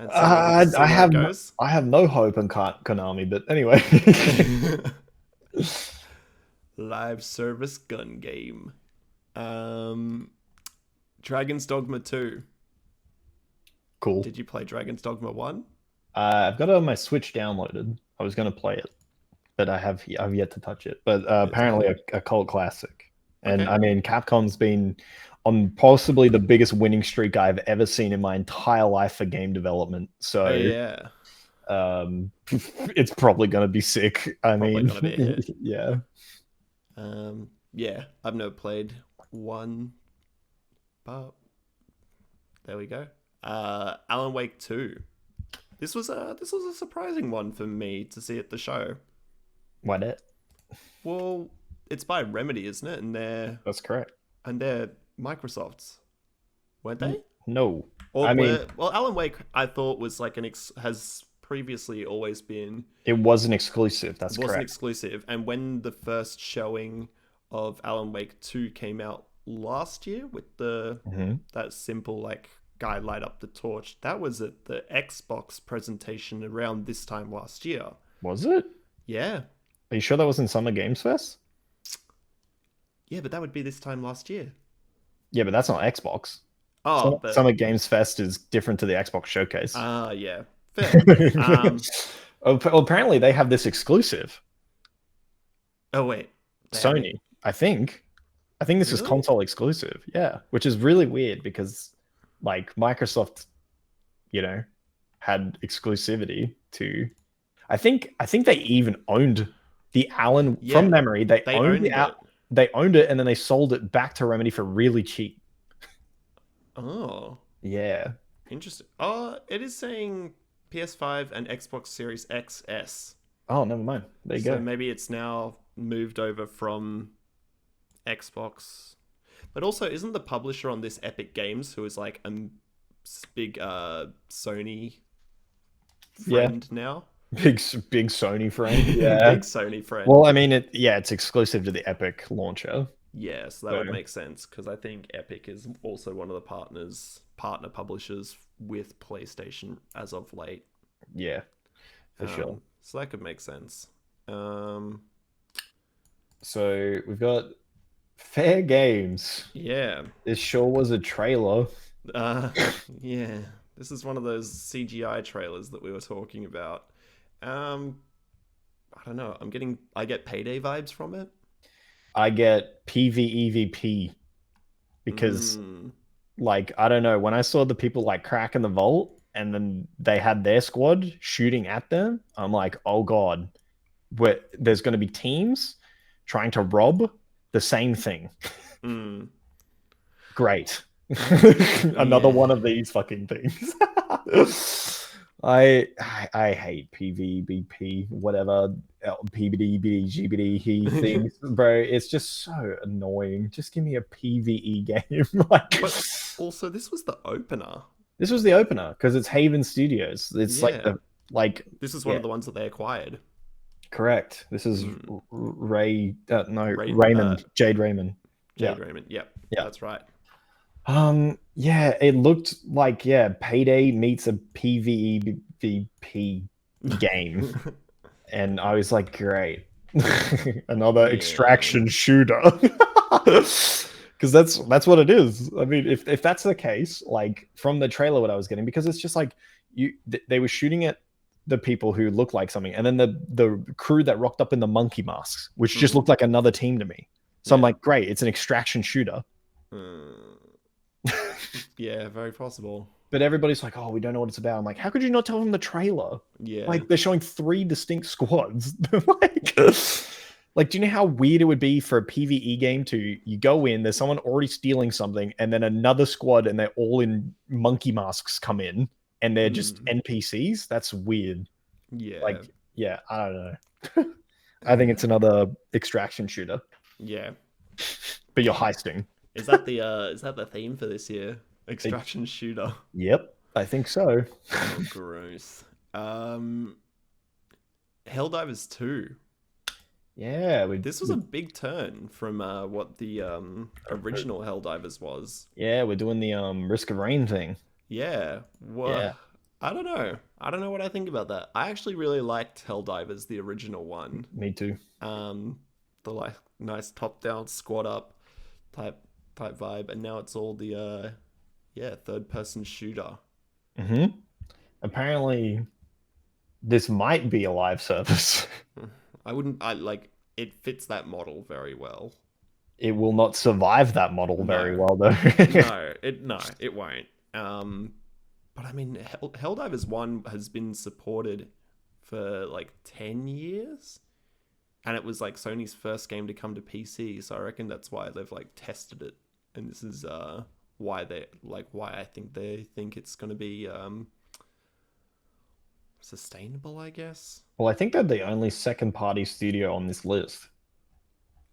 I have no hope in Konami, but anyway. Live service gun game. Dragon's Dogma 2. Cool. Did you play Dragon's Dogma 1? I've got it on my Switch downloaded. I was going to play it, but I've yet to touch it. But apparently a cult classic. And okay. I mean, Capcom's been on possibly the biggest winning streak I've ever seen in my entire life for game development. So yeah. It's probably going to be sick. I mean, gonna be a hit. Yeah. Yeah, I've never played 1, but there we go. Alan Wake 2. This was a surprising one for me to see at the show. Why that? Well, it's by Remedy, isn't it? And that's correct. And they're Microsoft's, weren't they? No. Or Alan Wake, I thought was like has previously always been. It was an exclusive. That's correct. It was an exclusive, and when the first showing of Alan Wake 2 came out last year with the that simple like guy light up the torch, that was at the Xbox presentation around this time last year. Was it? Yeah. Are you sure that was in Summer Games Fest? Yeah, but that would be this time last year. Yeah, but that's not Xbox. Oh, Summer Games Fest is different to the Xbox Showcase. Yeah. Fair. Well, apparently they have this exclusive. Oh wait, Sony. I think this is console exclusive. Yeah, which is really weird because like Microsoft, had exclusivity to. I think they even owned the Alan from memory. They owned it. They owned it and then they sold it back to Remedy for really cheap. Oh. Yeah. Interesting. Oh, it is saying PS5 and Xbox Series XS. Oh, never mind. There you So go. maybe it's now moved over from Xbox. But also, isn't the publisher on this Epic Games, who is like a big Sony Yeah, friend now? big Sony friend. Yeah. Big Sony friend. Well, I mean, it's exclusive to the Epic launcher. Yeah, so that So would make sense because I think Epic is also one of the partner publishers with PlayStation as of late. yeah, for sure. So that could make sense. Um, So we've got Fair Games. yeah, This sure was a trailer. uh, yeah. This is one of those CGI trailers that we were talking about. I don't know. I get Payday vibes from it. I get PvEVP because, Mm, like, I don't know. When I saw the people like cracking the vault and then they had their squad shooting at them, I'm like, oh god, there's going to be teams trying to rob the same thing. mm, Great. Another yeah. one of these fucking things. I hate PvBP, whatever PBD, GBD, he things, bro. It's just so annoying. Just give me a PvE game. Like, But also, this was the opener. this was the opener because it's Haven Studios. It's like Yeah. this is one of the ones that they acquired. correct. This is Ray. No, Raymond. Jade Raymond. Jade Raymond. Yep. Yeah. That's right. Yeah, it looked like Payday meets a PvEVP game, and I was like, great, another extraction shooter, because that's what it is. I mean, if that's the case, like from the trailer, what I was getting, because it's just like they were shooting at the people who look like something, and then the crew that rocked up in the monkey masks, which just looked like another team to me. So I'm like, great, it's an extraction shooter. Yeah, very possible. But everybody's like, oh, we don't know what it's about. I'm like, how could you not tell them the trailer? Yeah. Like, they're showing 3 distinct squads. like, do you know how weird it would be for a PvE game to you go in, there's someone already stealing something, and then another squad and they're all in monkey masks come in and they're just NPCs? That's weird. Yeah. Like, yeah, I don't know. I think it's another extraction shooter. Yeah. But you're heisting. Is that the theme for this year? Extraction shooter. Yep, I think so. Oh, gross. Helldivers 2. Yeah, this was a big turn from what the original Helldivers was. Yeah, we're doing the Risk of Rain thing. Yeah. Yeah. I don't know. I don't know what I think about that. I actually really liked Helldivers, the original one. Me too. The like nice top-down squad up type vibe, and now it's all the third-person shooter. Apparently, this might be a live service. It fits that model very well. It will not survive that model very well, though. No, it won't. But I mean, Helldivers 1 has been supported for like 10 years. And it was like Sony's first game to come to PC, so I reckon that's why they've like tested it. And this is why I think they think it's going to be sustainable, I guess. Well, I think they're the only second-party studio on this list.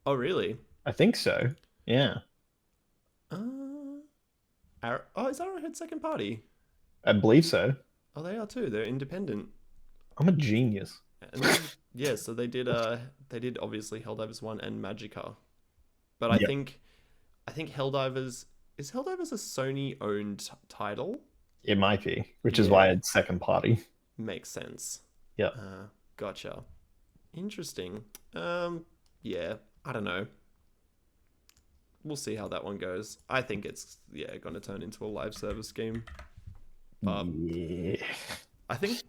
Oh, really? I think so. Yeah. Is Arrowhead second party? I believe so. Oh, they are too. They're independent. I'm a genius. Yeah, so they did obviously Helldivers 1 and Magicka. But I think Helldivers a Sony owned title? It might be, which is why it's second party. Makes sense. Yeah. Gotcha. Interesting. Yeah, I don't know. We'll see how that one goes. I think it's going to turn into a live service game. Yeah. I think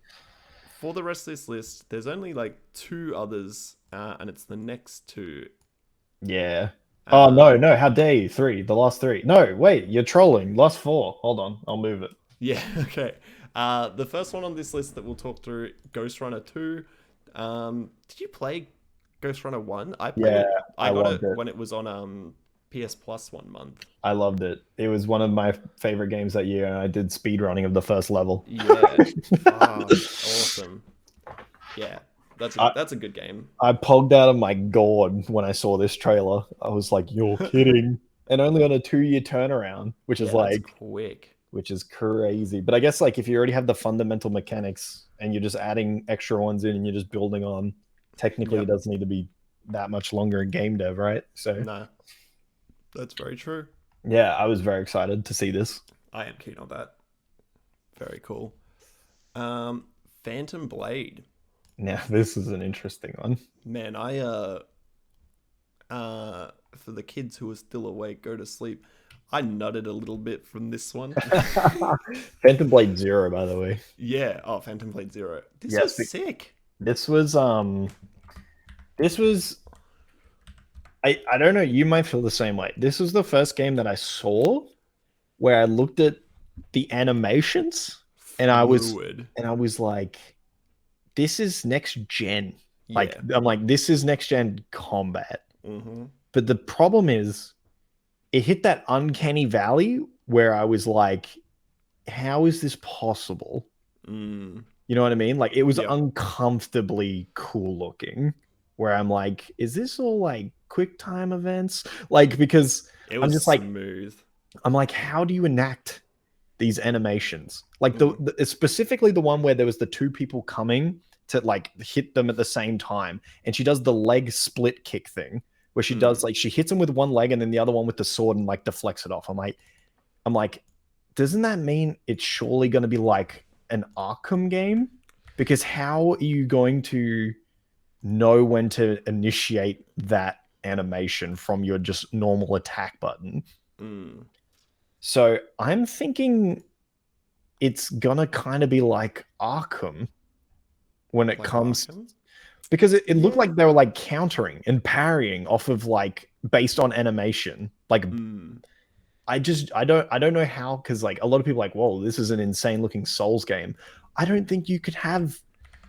for the rest of this list, there's only like 2 others, and it's the next 2. Yeah. Oh, no, how dare you? 3, the last 3. No, wait, you're trolling. Last 4. Hold on, I'll move it. Yeah, okay. The first one on this list that we'll talk through, Ghost Runner 2. Did you play Ghost Runner 1? I played it. I got it when it was on PS Plus 1 month. I loved it. It was one of my favorite games that year, and I did speed running of the first level. Yeah. Ah, awesome. Yeah. I, That's a good game. I pogged out of my gourd when I saw this trailer. I was like, "You're kidding!" And only on a 2-year turnaround, which is Yeah, that's like, quick. which is crazy. But I guess like if you already have the fundamental mechanics and you're just adding extra ones in and you're just building on, technically it Yep. doesn't need to be that much longer in game dev, right? So No, that's very true. yeah, I was very excited to see this. I am keen on that. Very cool. Um, Phantom Blade. Now this is an interesting one. Man, for the kids who are still awake, go to sleep. I nutted a little bit from this one. Phantom Blade Zero, by the way. Yeah. Oh, Phantom Blade Zero. This Yes, was sick. this was this was I don't know, you might feel the same way. This was the first game that I saw where I looked at the animations and Fluid. I was like, this is next gen. Like Yeah. I'm like, this is next gen combat. Mm-hmm. But the problem is it hit that uncanny valley where I was like, how is this possible? Mm. You know what I mean? Like it was Yep. uncomfortably cool looking. Where I'm like, is this all like quick time events? Like because It I'm was just like, smooth. I'm like, how do you enact these animations? Like Mm. specifically the one where there was the two people coming to like hit them at the same time, and she does the leg split kick thing where she does like she hits him with one leg and then the other one with the sword and like deflects it off. I'm like, doesn't that mean it's surely going to be like an Arkham game? Because how are you going to know when to initiate that animation from your just normal attack button? Mm. So I'm thinking it's gonna kind of be like Arkham when it Like comes, Arkham? because it looked Yeah. like they were like countering and parrying off of like based on animation. Like Mm. I don't know how, because like a lot of people are like, whoa, this is an insane looking Souls game. I don't think you could have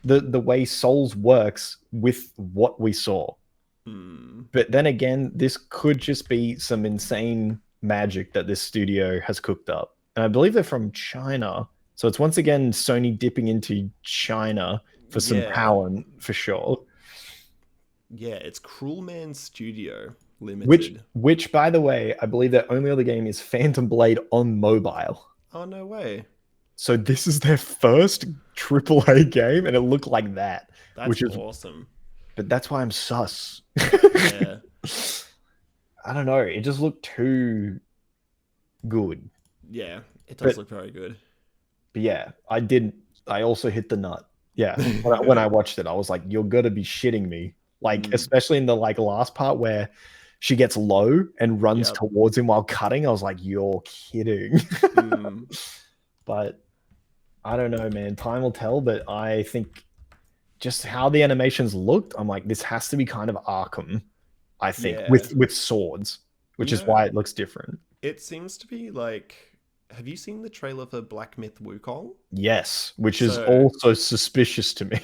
the way Souls works with what we saw. Mm. But then again, this could just be some insane magic that this studio has cooked up. And I believe they're from China. So it's once again Sony dipping into China for some Yeah. talent for sure. Yeah, it's Cruel Man Studio Which Limited. which by the way, I believe their only other game is Phantom Blade on mobile. Oh, no way. So this is their first AAA game and it looked like that, That's which is, awesome. but that's why I'm sus. Yeah. I don't know, it just looked too good. Yeah, it does But look very good. But yeah, I also hit the nut. Yeah, when I watched it, I was like, "You're gonna be shitting me!" Like, Mm. especially in the like last part where she gets low and runs Yep. towards him while cutting. I was like, "You're kidding!" Mm. But I don't know, man. Time will tell. But I think just how the animations looked, I'm like, this has to be kind of Arkham. I think Yeah. with swords, which You is know, why it looks different. it seems to be like. Have you seen the trailer for Black Myth Wukong? Yes, which is So, also suspicious to me.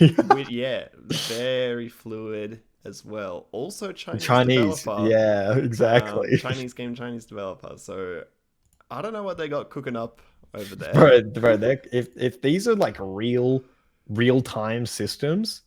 yeah, very fluid as well. Also, Chinese Chinese, developer. yeah, exactly. Chinese game, Chinese developer. So, I don't know what they got cooking up over there. Bro, if these are like real time systems,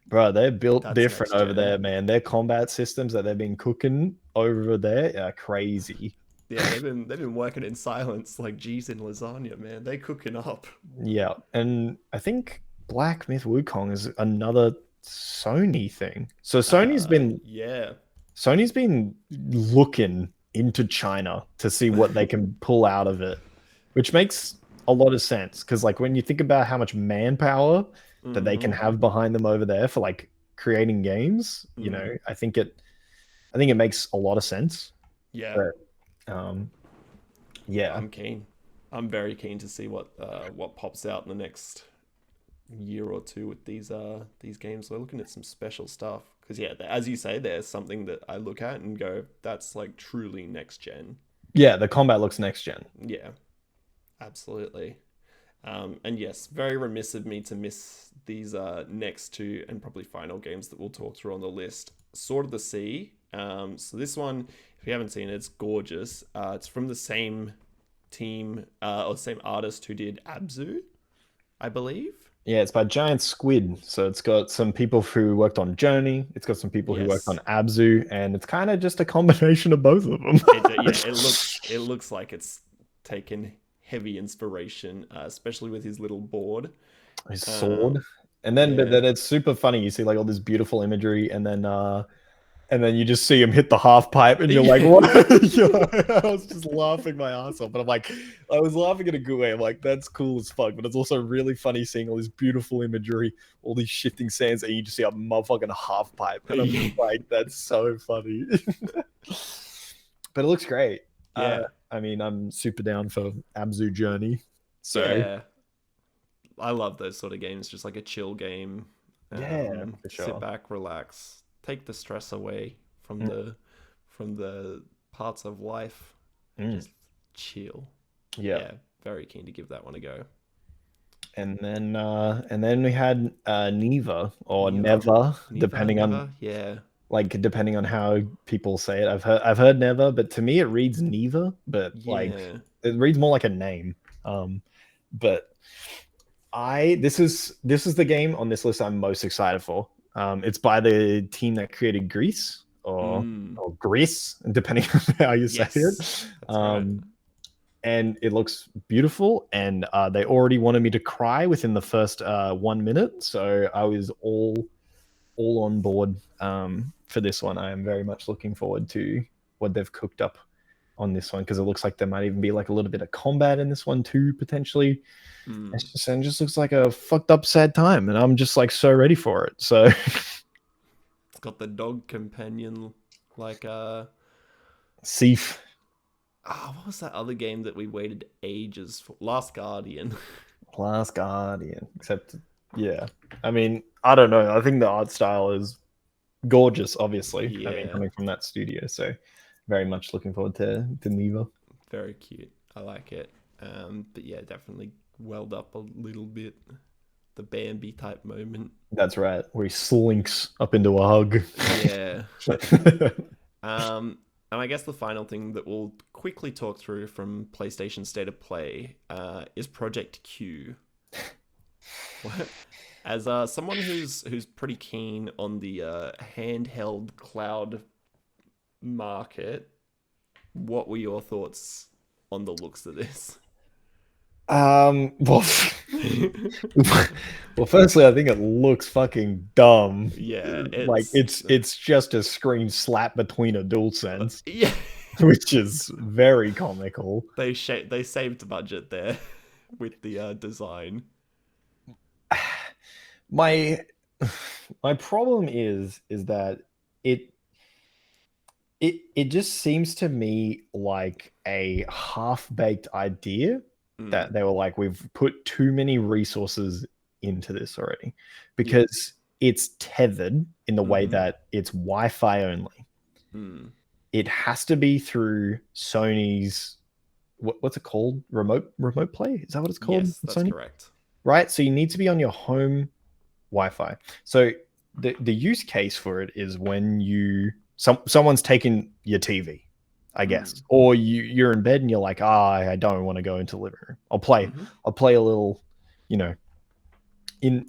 bro, they're built That's different next over gen. there, man. Their combat systems that they've been cooking over there are crazy. Yeah, they've been working in silence like G's in lasagna, man. They cooking up. Yeah, and I think Black Myth Wukong is another Sony thing. So Yeah. Sony's been looking into China to see what they can pull out of it, which makes a lot of sense because like when you think about how much manpower that they can Hmm. have behind them over there for like creating games, you know, Mm. I think it makes a lot of sense. Yeah. But yeah. I'm keen. I'm very keen to see what pops out in the next year or two with these games. We're looking at some special stuff because yeah, as you say, there's something that I look at and go, that's like truly next gen. Yeah, the combat looks next gen. Yeah, absolutely. And yes, very remiss of me to miss these next two and probably final games that we'll talk through on the list. Sword of the Sea So this one, if you haven't seen it, it's gorgeous. It's from the same team or same artist who did Abzu, I believe. Yeah, it's by Giant Squid. So it's got some people who worked on Journey. It's got some people who worked on Yes. Abzu, and it's kind of just a combination of both of them. Yeah, it looks like it's taken heavy inspiration, especially with his little board. His sword. Um, And then but yeah. then it's super funny. You see like all this beautiful imagery, and then you just see him hit the half pipe, and you're like, what? I was just laughing my ass off. But I'm like, I was laughing in a good way. I'm like, that's cool as fuck. But it's also really funny seeing all this beautiful imagery, all these shifting sands, and you just see a motherfucking half pipe. And I'm just like, that's so funny. But it looks great. Yeah. I mean, I'm super down for Abzu Journey. So Yeah. I love those sort of games, just like a chill game. yeah, for sure. Sit back, relax, take the stress away from the parts of life. Just chill. Yeah. Very keen to give that one a go. And then we had Neva or Never, depending on depending on how people say it. I've heard Never, but to me it reads Neva, but like it reads more like a name. But this is the game on this list I'm most excited for. It's by the team that created Greece or Greece, depending on how you say it. That's right. And it looks beautiful, and they already wanted me to cry within the first 1 minute, so I was all on board for this one. I am very much looking forward to what they've cooked up on this one, because it looks like there might even be like a little bit of combat in this one too, potentially. It just looks like a fucked up sad time, and I'm just like so ready for it. So it's got the dog companion, like Seif. What was that other game that we waited ages for? Last Guardian. Last Guardian. Except, yeah. I mean, I don't know. I think the art style is gorgeous, obviously. Yeah. I mean, coming from that studio. So very much looking forward to Neva. Very cute. I like it. But yeah, definitely welled up a little bit. The Bambi type moment. That's right. Where he slinks up into a hug. Yeah. And I guess the final thing that we'll quickly talk through from PlayStation State of Play is Project Q. As someone who's pretty keen on the handheld cloud market, what were your thoughts on the looks of this? Well, firstly, I think it looks fucking dumb. Yeah, it's just a screen slap between a DualSense. Yeah, which is very comical. They saved budget there with the design. My problem is that it just seems to me like a half-baked idea that they were like, we've put too many resources into this already, because it's tethered in the way that it's Wi-Fi only. It has to be through Sony's what's it called? Remote play? Is that what it's called? Yes, that's correct. Right? So you need to be on your home Wi-Fi. So the use case for it is when someone's taking your TV, I guess, or you're in bed and you're like, I don't want to go into the living room. I'll play a little, in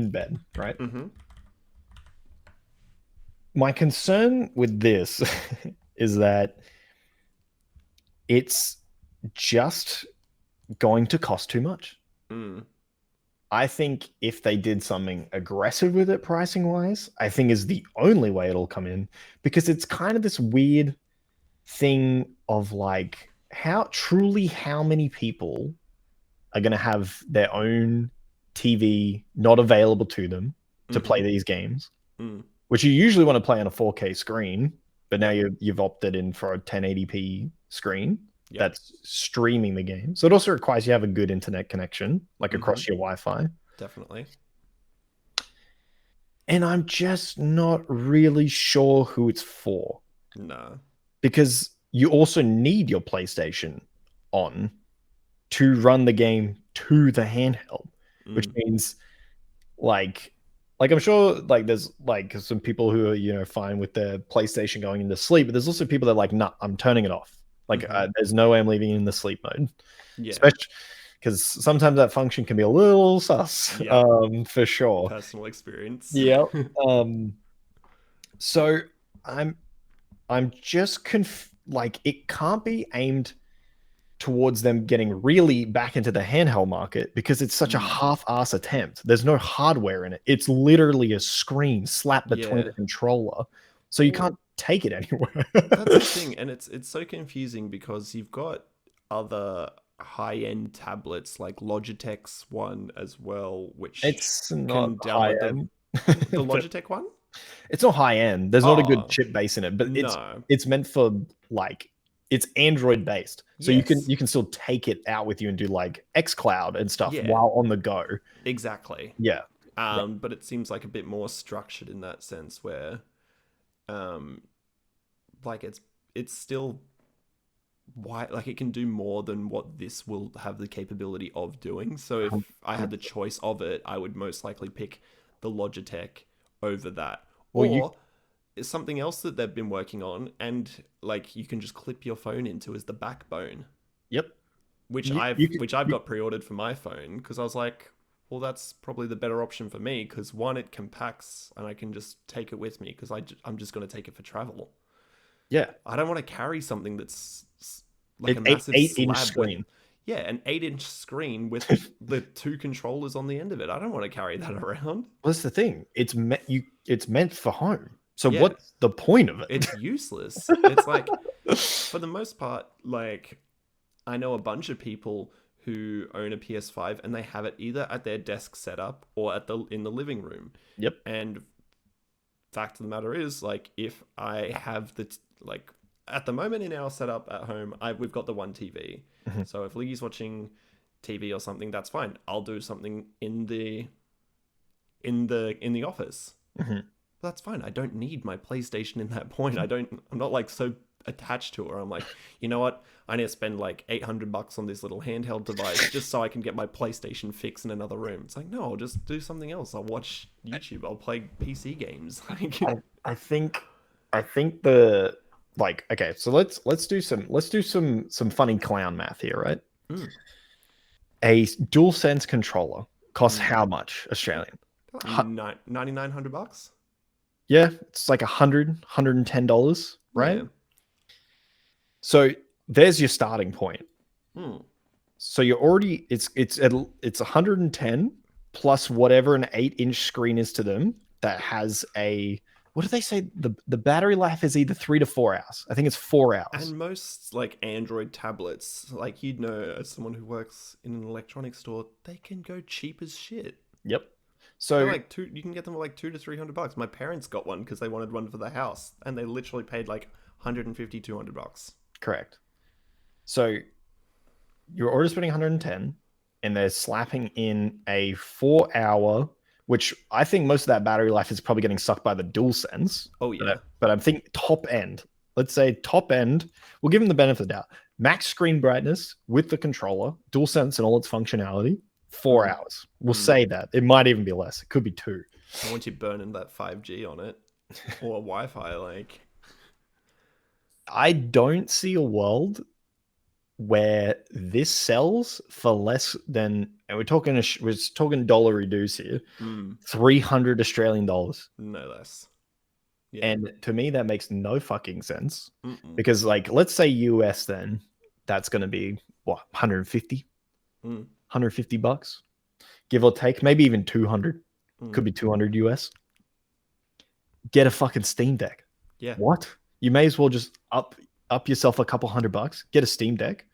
bed, right? My concern with this is that it's just going to cost too much. I think if they did something aggressive with it pricing wise, I think is the only way it'll come in, because it's kind of this weird thing of like how many people are going to have their own TV not available to them to play these games, which you usually want to play on a 4K screen, but now you've opted in for a 1080p screen that's streaming the game. So it also requires you have a good internet connection, like across your Wi-Fi. Definitely. And I'm just not really sure who it's for. No. Because you also need your PlayStation on to run the game to the handheld, which means like like I'm sure like there's like some people who are fine with their PlayStation going into sleep, but there's also people that are like, nah, I'm turning it off. Like there's no way I'm leaving it in the sleep mode, Yeah. especially because sometimes that function can be a little sus. Yeah. For sure. Personal experience. Yeah. So I'm just like it can't be aimed towards them getting really back into the handheld market because it's such a half-ass attempt. There's no hardware in it. It's literally a screen slapped between the controller, so you can't take it anywhere. That's the thing, and it's so confusing because you've got other high-end tablets like Logitech's one as well, which It's not can high download end. the Logitech one. It's not high end. There's not a good Oh, chip base in it, but no. it's meant for like it's Android based, so Yes. you can still take it out with you and do like xCloud and stuff Yeah. while on the go. Exactly. Yeah. But it seems like a bit more structured in that sense where like it's still why like it can do more than what this will have the capability of doing. So if I had the choice of it, I would most likely pick the Logitech over that. Well, Or it's something else that they've been working on and like you can just clip your phone into as the backbone. Yep. Which I've got pre-ordered for my phone because I was like, well, that's probably the better option for me because one, it compacts and I can just take it with me because I'm just going to take it for travel. Yeah. I don't want to carry something that's like a It's massive 8-inch slab screen. an 8-inch screen with the two controllers on the end of it. I don't want to carry that around. Well, that's the thing. It's meant for home. So what's the point of it? It's useless. It's like, for the most part, like I know a bunch of people who own a PS5 and they have it either at their desk setup or in the living room. Yep. And fact of the matter is, like, if I have like at the moment in our setup at home, we've got the one TV. So if Liggy's watching TV or something, that's fine. I'll do something in the office. That's fine. I don't need my PlayStation in that point. I'm not like so attached to it. I'm like, you know what? I need to spend like $800 on this little handheld device just so I can get my PlayStation fix in another room. It's like, no, I'll just do something else. I'll watch YouTube. I'll play PC games. I think the like okay, so let's do some funny clown math here, right? A DualSense controller costs how much Australian? $9,900. Yeah, it's like $110, right? Yeah. So there's your starting point. So you're already it's 110 plus whatever an 8-inch screen is to them that has a what do they say? The battery life is either 3 to 4 hours. I think it's 4 hours. And most like Android tablets, like you'd know as someone who works in an electronics store, they can go cheap as shit. Yep. So like you can get them for like $200 to $300. My parents got one because they wanted one for the house, and they literally paid like $150, $200. Correct. So you're already spending 110, and they're slapping in a 4-hour, which I think most of that battery life is probably getting sucked by the DualSense. Oh yeah. But I'm thinking top end. Let's say top end. We'll give them the benefit of the doubt. Max screen brightness with the controller, DualSense and all its functionality. 4 hours. We'll say that. It might even be less. It could be 2. I want you burning that 5G on it or Wi-Fi. Like, I don't see a world where this sells for less than, and we're talking dollar reduce here, 300 Australian dollars. No less. Yeah. And to me, that makes no fucking sense because, like, let's say US, then that's going to be what 150. $150, give or take, maybe even 200. Could be 200 US. Get a fucking Steam Deck. Yeah. What? You may as well just up yourself a couple $100. Get a Steam Deck,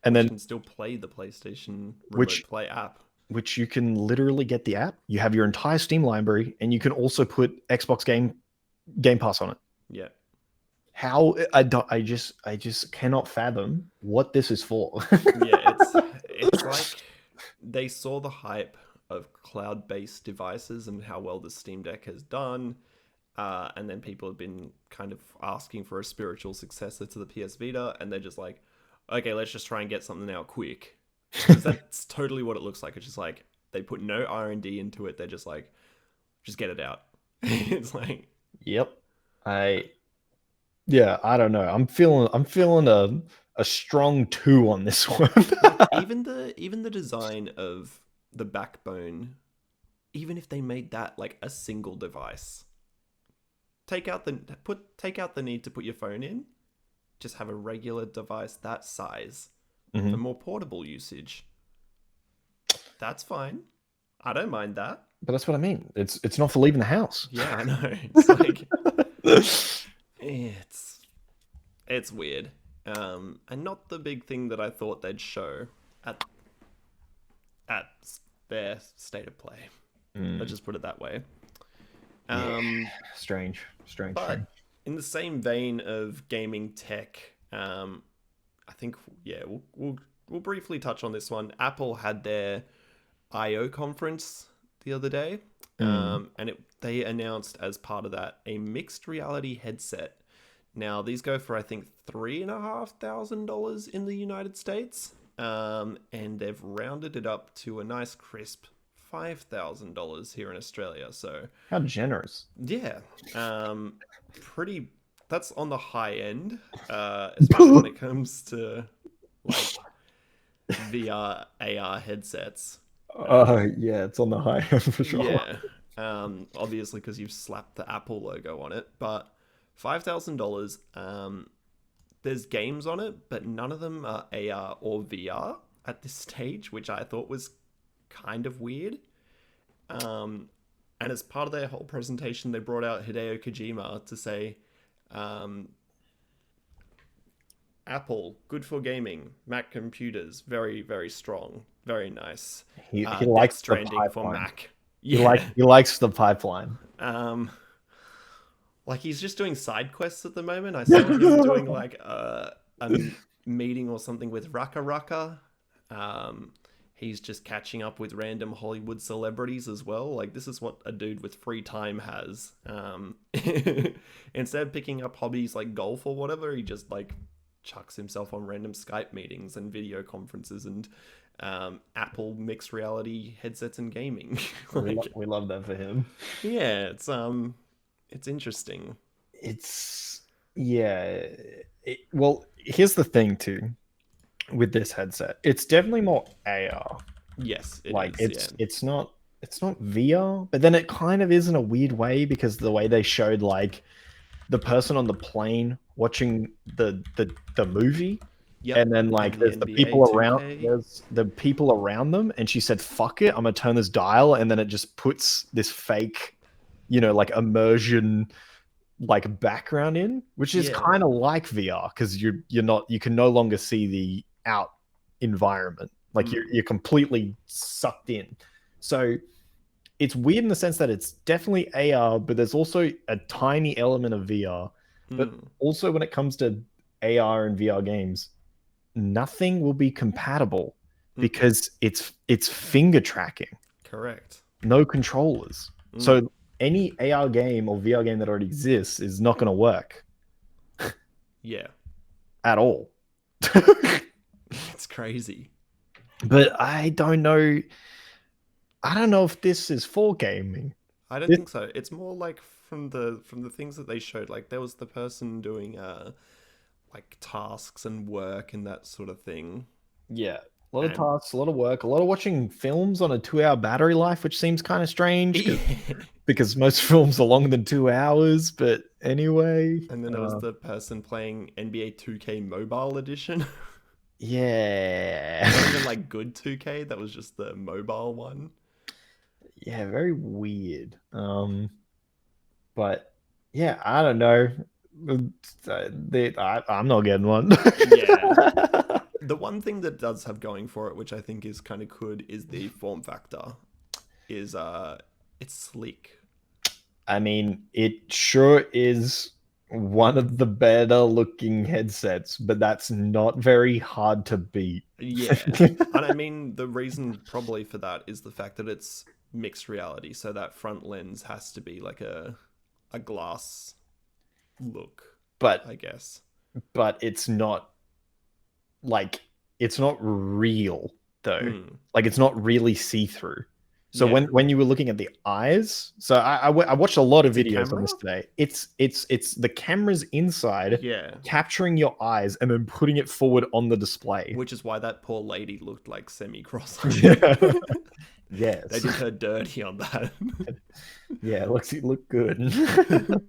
and then you can still play the PlayStation Remote Play app. Which you can literally get the app. You have your entire Steam library, and you can also put Xbox Game Pass on it. Yeah. How I just cannot fathom what this is for. Yeah, it's like they saw the hype of cloud-based devices and how well the Steam Deck has done, and then people have been kind of asking for a spiritual successor to the PS Vita, and they're just like, okay, let's just try and get something out quick. Because that's totally what it looks like. It's just like they put no R&D into it. They're just like, just get it out. It's like, Yep. Yeah, I don't know. I'm feeling a strong 2 on this one. like even the design of the backbone, even if they made that like a single device, take out the need to put your phone in, just have a regular device that size for more portable usage. That's fine. I don't mind that. But that's what I mean. It's not for leaving the house. Yeah, I know. It's like it's weird. And not the big thing that I thought they'd show at their state of play. Let's just put it that way. Strange. But in the same vein of gaming tech, I think we'll briefly touch on this one. Apple had their I/O conference the other day, and they announced as part of that a mixed reality headset. Now these go for I think $3,500 in the United States, and they've rounded it up to a nice crisp $5,000 here in Australia. So how generous. Yeah, pretty. That's on the high end, especially when it comes to like VR, AR headsets. Yeah, it's on the high end for sure. Yeah, obviously because you've slapped the Apple logo on it, but $5,000. There's games on it, but none of them are AR or VR at this stage, which I thought was kind of weird. And as part of their whole presentation, they brought out Hideo Kojima to say, Apple, good for gaming. Mac computers, very, very strong. Very nice. He likes the Stranding pipeline. for Mac. Yeah. He likes the pipeline. Like he's just doing side quests at the moment. I saw him doing like a meeting or something with Raka Raka. He's just catching up with random Hollywood celebrities as well. Like this is what a dude with free time has. Instead of picking up hobbies like golf or whatever, he just like chucks himself on random Skype meetings and video conferences and Apple mixed reality headsets and gaming. Like, we love that for him. Yeah, it's interesting. Well, here's the thing too with this headset. It's definitely more AR. Yes, it's not VR, but then it kind of is in a weird way because the way they showed like the person on the plane watching the movie. Yep. And then like there's the people around, there's the people around them, and she said, "Fuck it, I'm gonna turn this dial," and then it just puts this fake, like immersion, like background in, which is kind of like VR because you can no longer see the out environment, like you're completely sucked in. So it's weird in the sense that it's definitely AR, but there's also a tiny element of VR. But also when it comes to AR and VR games, nothing will be compatible because it's finger tracking. Correct. No controllers. So any AR game or VR game that already exists is not going to work. Yeah. At all. It's crazy. But I don't know if this is for gaming. I don't think so. It's more like from the things that they showed, like there was the person doing like tasks and work and that sort of thing. Yeah. A lot of tasks, a lot of work, a lot of watching films on a 2-hour battery life, which seems kind of strange because most films are longer than 2 hours. But anyway. And then there was the person playing NBA 2K Mobile Edition. Yeah. Not even like good 2K. That was just the mobile one. Yeah, very weird. But yeah, I don't know. I'm not getting one. Yeah. The one thing that does have going for it, which I think is kind of good, is the form factor. It's sleek. I mean, it sure is one of the better looking headsets, but that's not very hard to beat. Yeah. And I mean, the reason probably for that is the fact that it's mixed reality. So that front lens has to be like a glass look, I guess. But it's not like, it's not real though. Like it's not really see-through. So Yeah. when you were looking at the eyes, so I watched a lot of It's a videos on camera? this today. It's the cameras inside Yeah. capturing your eyes and then putting it forward on the display. Which is why that poor lady looked like semi-cross. Yeah. They Yes. did her dirty on that. Yeah, it looked good.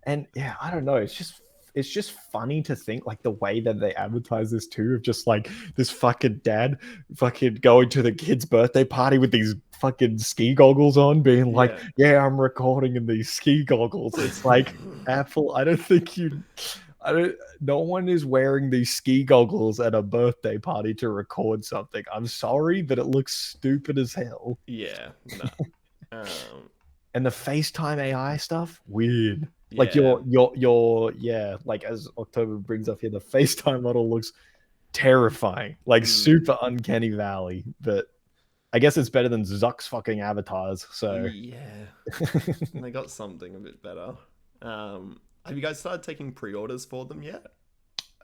And yeah, I don't know. It's just funny to think like the way that they advertise this too, of just like this fucking dad fucking going to the kid's birthday party with these fucking ski goggles on, being like, yeah, I'm recording in these ski goggles. It's like, Apple, I don't think you no one is wearing these ski goggles at a birthday party to record something. I'm sorry, but it looks stupid as hell. Yeah, no. And the FaceTime AI stuff, weird. Like Yeah. your like as October brings up here, the FaceTime model looks terrifying, like super uncanny valley. But I guess it's better than Zuck's fucking avatars. So yeah, they got something a bit better. Have you guys started taking pre-orders for them yet?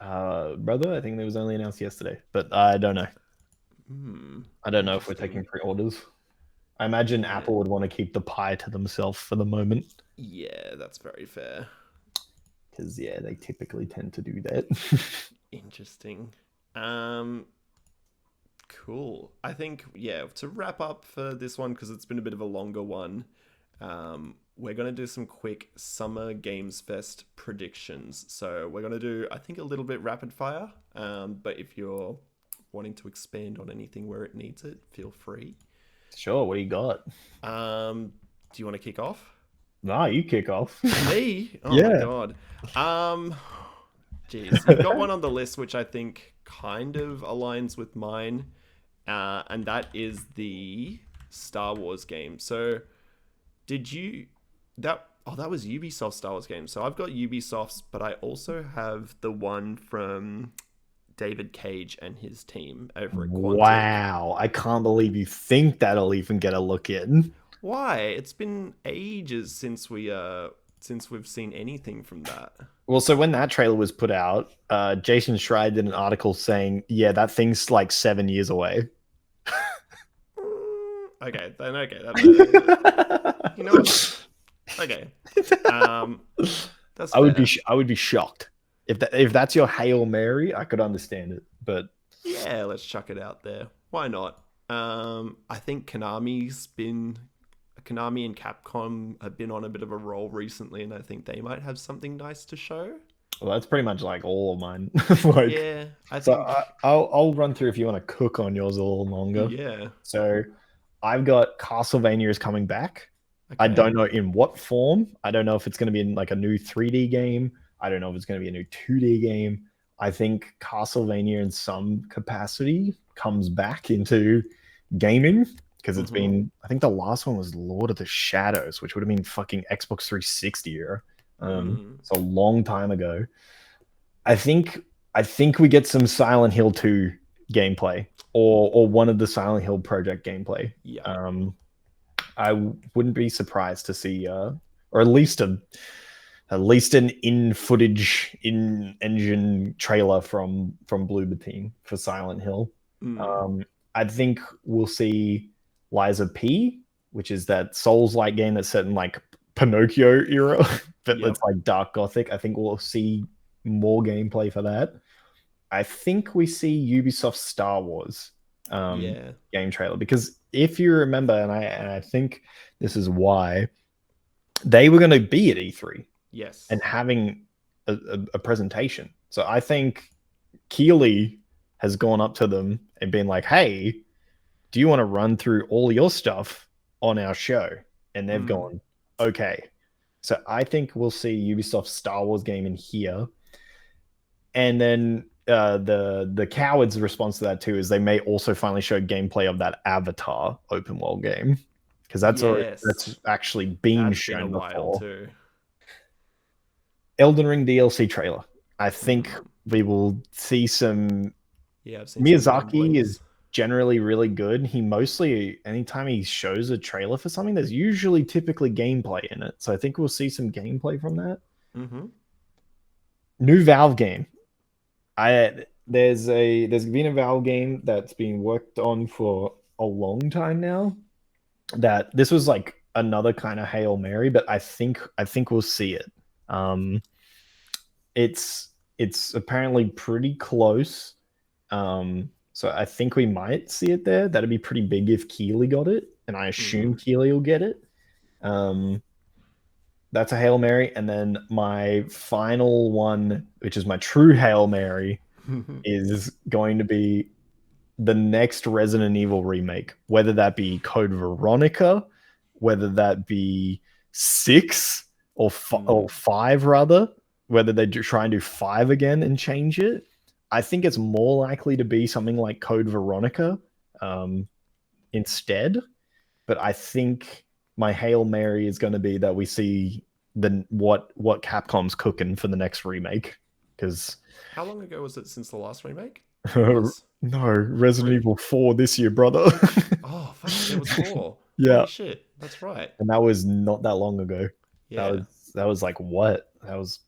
brother, I think it was only announced yesterday, but I don't know. I don't know if we're taking pre-orders. I imagine Apple would want to keep the pie to themselves for the moment. Yeah, that's very fair. Because yeah, they typically tend to do that. Interesting. Cool. I think, yeah, to wrap up for this one, because it's been a bit of a longer one, we're going to do some quick Summer Games Fest predictions. So we're going to do, I think, a little bit rapid fire. But if you're wanting to expand on anything where it needs it, feel free. Sure, what do you got? Do you want to kick off? Nah, you kick off. Me? Oh Yeah. my god. Geez, you've got one on the list which I think kind of aligns with mine, and that is the Star Wars game. So, did you that? Oh, that was Ubisoft Star Wars game. So I've got Ubisoft's, but I also have the one from David Cage and his team over at Quantic. Wow, I can't believe you think that'll even get a look in. Why? It's been ages since we've seen anything from that. Well, so when that trailer was put out, Jason Schreier did an article saying, yeah, that thing's like 7 years away. Okay, then okay. You know what? Okay. That's I would be shocked. If that's your Hail Mary, I could understand it. But yeah, let's chuck it out there. Why not? I think Konami and Capcom have been on a bit of a roll recently, and I think they might have something nice to show. Well, that's pretty much like all of mine. Yeah, I think. So I'll run through if you want to cook on yours a little longer. Yeah. So I've got Castlevania is coming back. Okay. I don't know in what form. I don't know if it's going to be in like a new 3D game. I don't know if it's going to be a new 2D game. I think Castlevania in some capacity comes back into gaming because it's been, I think the last one was Lord of the Shadows, which would have been fucking Xbox 360 era. It's a long time ago. I think we get some Silent Hill 2 gameplay or one of the Silent Hill project gameplay. Yeah. I wouldn't be surprised to see or at least an in-footage, in-engine trailer from Bloober Team for Silent Hill. I think we'll see Liza P, which is that Souls-like game that's set in like Pinocchio era, but it's like dark gothic. I think we'll see more gameplay for that. I think we see Ubisoft Star Wars game trailer, because if you remember, and I think this is why, they were going to be at E3. Yes. And having a presentation. So I think Keeley has gone up to them and been like, hey, do you want to run through all your stuff on our show? And they've gone, okay. So I think we'll see Ubisoft Star Wars game in here. And then the Coward's response to that too is they may also finally show gameplay of that Avatar open world game. Because that's actually been shown before. Too. Elden Ring DLC trailer. I think we will see some. Yeah, I've seen Miyazaki is generally really good. He mostly, anytime he shows a trailer for something, there's usually typically gameplay in it. So I think we'll see some gameplay from that. New Valve game. There's been a Valve game that's been worked on for a long time now. that this was like another kind of Hail Mary, but I think we'll see it. Um, it's apparently pretty close. So I think we might see it there. That'd be pretty big if Keeley got it, and I assume Mm. Keeley will get it. Um, that's a Hail Mary, and then my final one, which is my true Hail Mary, is going to be the next Resident Evil remake, whether that be Code Veronica, whether that be 6 or 5 rather, whether they try and do 5 again and change it. I think it's more likely to be something like Code Veronica um, instead. But I think my Hail Mary is going to be that we see what Capcom's cooking for the next remake. Because How long ago was it since the last remake? no, Resident 3? Evil 4 this year, brother. Oh, fuck, there was 4. Yeah, Holy shit, that's right. and that was not that long ago. Yeah. That was like what? That was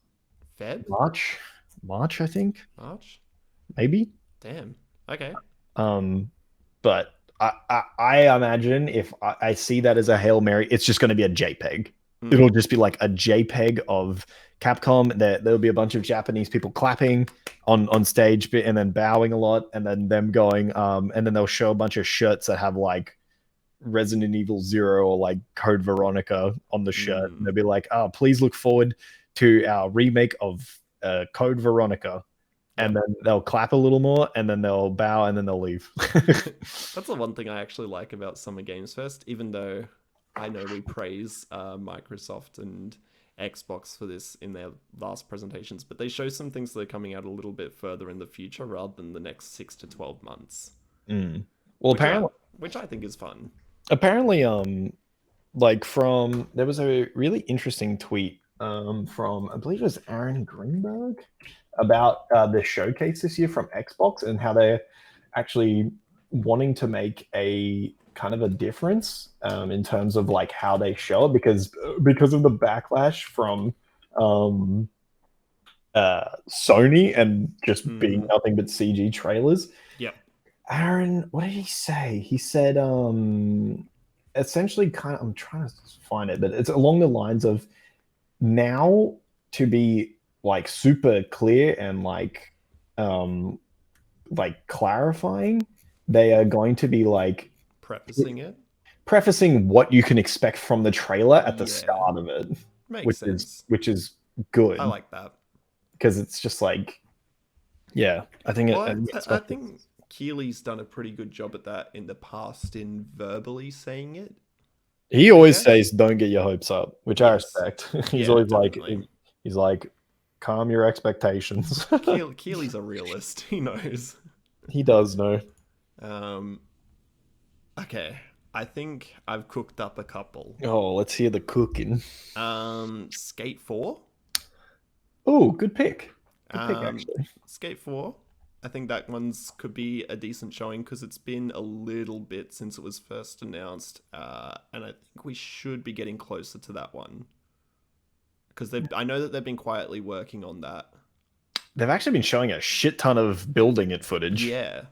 Feb? March, I think, March? maybe. Damn. Okay. But I imagine if I see that as a Hail Mary, it's just going to be a JPEG. It'll just be like a JPEG of Capcom. There'll be a bunch of Japanese people clapping on stage and then bowing a lot, and then them going, and then they'll show a bunch of shirts that have like Resident Evil 0 or like Code Veronica on the shirt. And they'll be like, oh, please look forward to our remake of Code Veronica. And then they'll clap a little more, and then they'll bow, and then they'll leave. That's the one thing I actually like about Summer Games Fest, even though I know we praise Microsoft and Xbox for this in their last presentations, but they show some things that are coming out a little bit further in the future rather than the next 6 to 12 months. Well, apparently, which I think is fun. Apparently, like there was a really interesting tweet from, I believe it was Aaron Greenberg, about the showcase this year from Xbox and how they're actually wanting to make a kind of a difference in terms of like how they show it because of the backlash from Sony and just being nothing but CG trailers. Yep. Aaron, what did he say? He said essentially kind of, I'm trying to find it, but it's along the lines of now to be like super clear and like clarifying, they are going to be like prefacing what you can expect from the trailer at the start of it. Makes sense. Which is good. I like that. Because it's just like, yeah, I think I think Keeley's done a pretty good job at that in the past in verbally saying it. He always says, "Don't get your hopes up," which I respect. He's always definitely. he's like, calm your expectations. Keeley's a realist. He knows. He does know. Okay, I think I've cooked up a couple. Oh, let's hear the cooking. Skate 4. Oh, good pick. Good pick, actually. Skate 4. I think that one's could be a decent showing because it's been a little bit since it was first announced, and I think we should be getting closer to that one because I know that they've been quietly working on that. They've actually been showing a shit ton of building it footage. Yeah.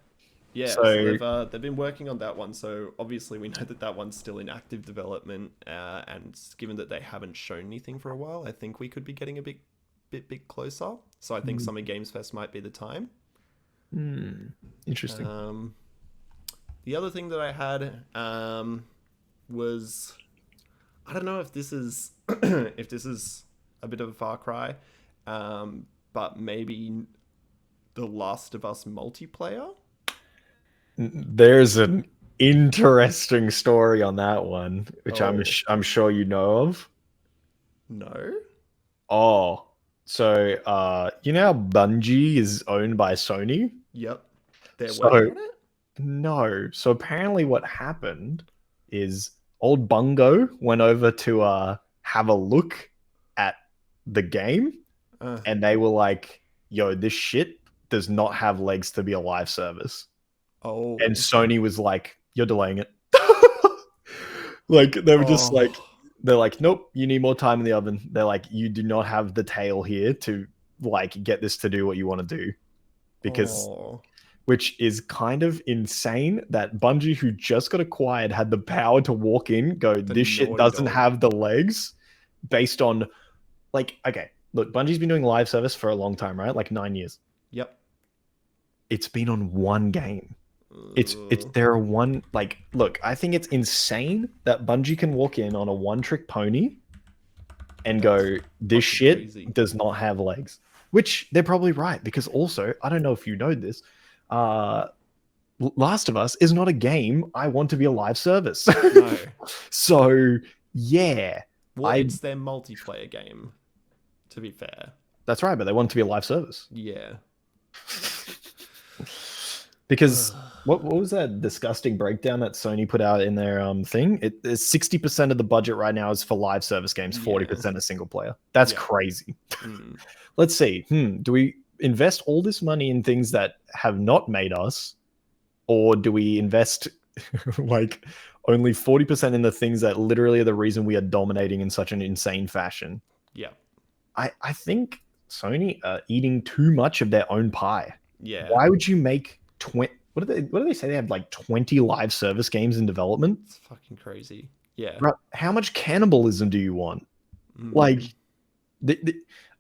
So they've been working on that one. So obviously we know that one's still in active development, and given that they haven't shown anything for a while, I think we could be getting a bit closer. So I think Summer Games Fest might be the time. Interesting. The other thing that I had was, I don't know if this is if this is a bit of a far cry, but maybe The Last of Us multiplayer. There's an interesting story on that one, which I'm sure you know of. No. Oh. So, you know how Bungie is owned by Sony? Yep. They're working on it? No. So apparently what happened is old Bungo went over to have a look at the game, and they were like, yo, this shit does not have legs to be a live service. Oh. And Sony was like, you're delaying it. Like, they were just like, they're like, nope, you need more time in the oven. They're like, you do not have the tail here to like get this to do what you want to do, because which is kind of insane that Bungie, who just got acquired, had the power to walk in, go, this shit naughty doesn't dog. have the legs, based on, like, okay, look, Bungie's been doing live service for a long time, right? Like 9 years. Yep. It's been on one game. It's there are one, like, look, I think it's insane that Bungie can walk in on a one-trick pony and go, this shit crazy. does not have legs. Which they're probably right, because also, I don't know if you know this, Last of Us is not a game I want to be a live service. No. So, yeah. Well, it's their multiplayer game, to be fair. That's right, but they want it to be a live service. Yeah. Because what was that disgusting breakdown that Sony put out in their thing? It is 60% of the budget right now is for live service games, 40% is single player. That's crazy. Let's see. Do we invest all this money in things that have not made us, or do we invest like only 40% in the things that literally are the reason we are dominating in such an insane fashion? Yeah. I think Sony are eating too much of their own pie. Yeah. Why would you make what do they say? They have like 20 live service games in development? It's fucking crazy. Yeah. Bro, how much cannibalism do you want? Like,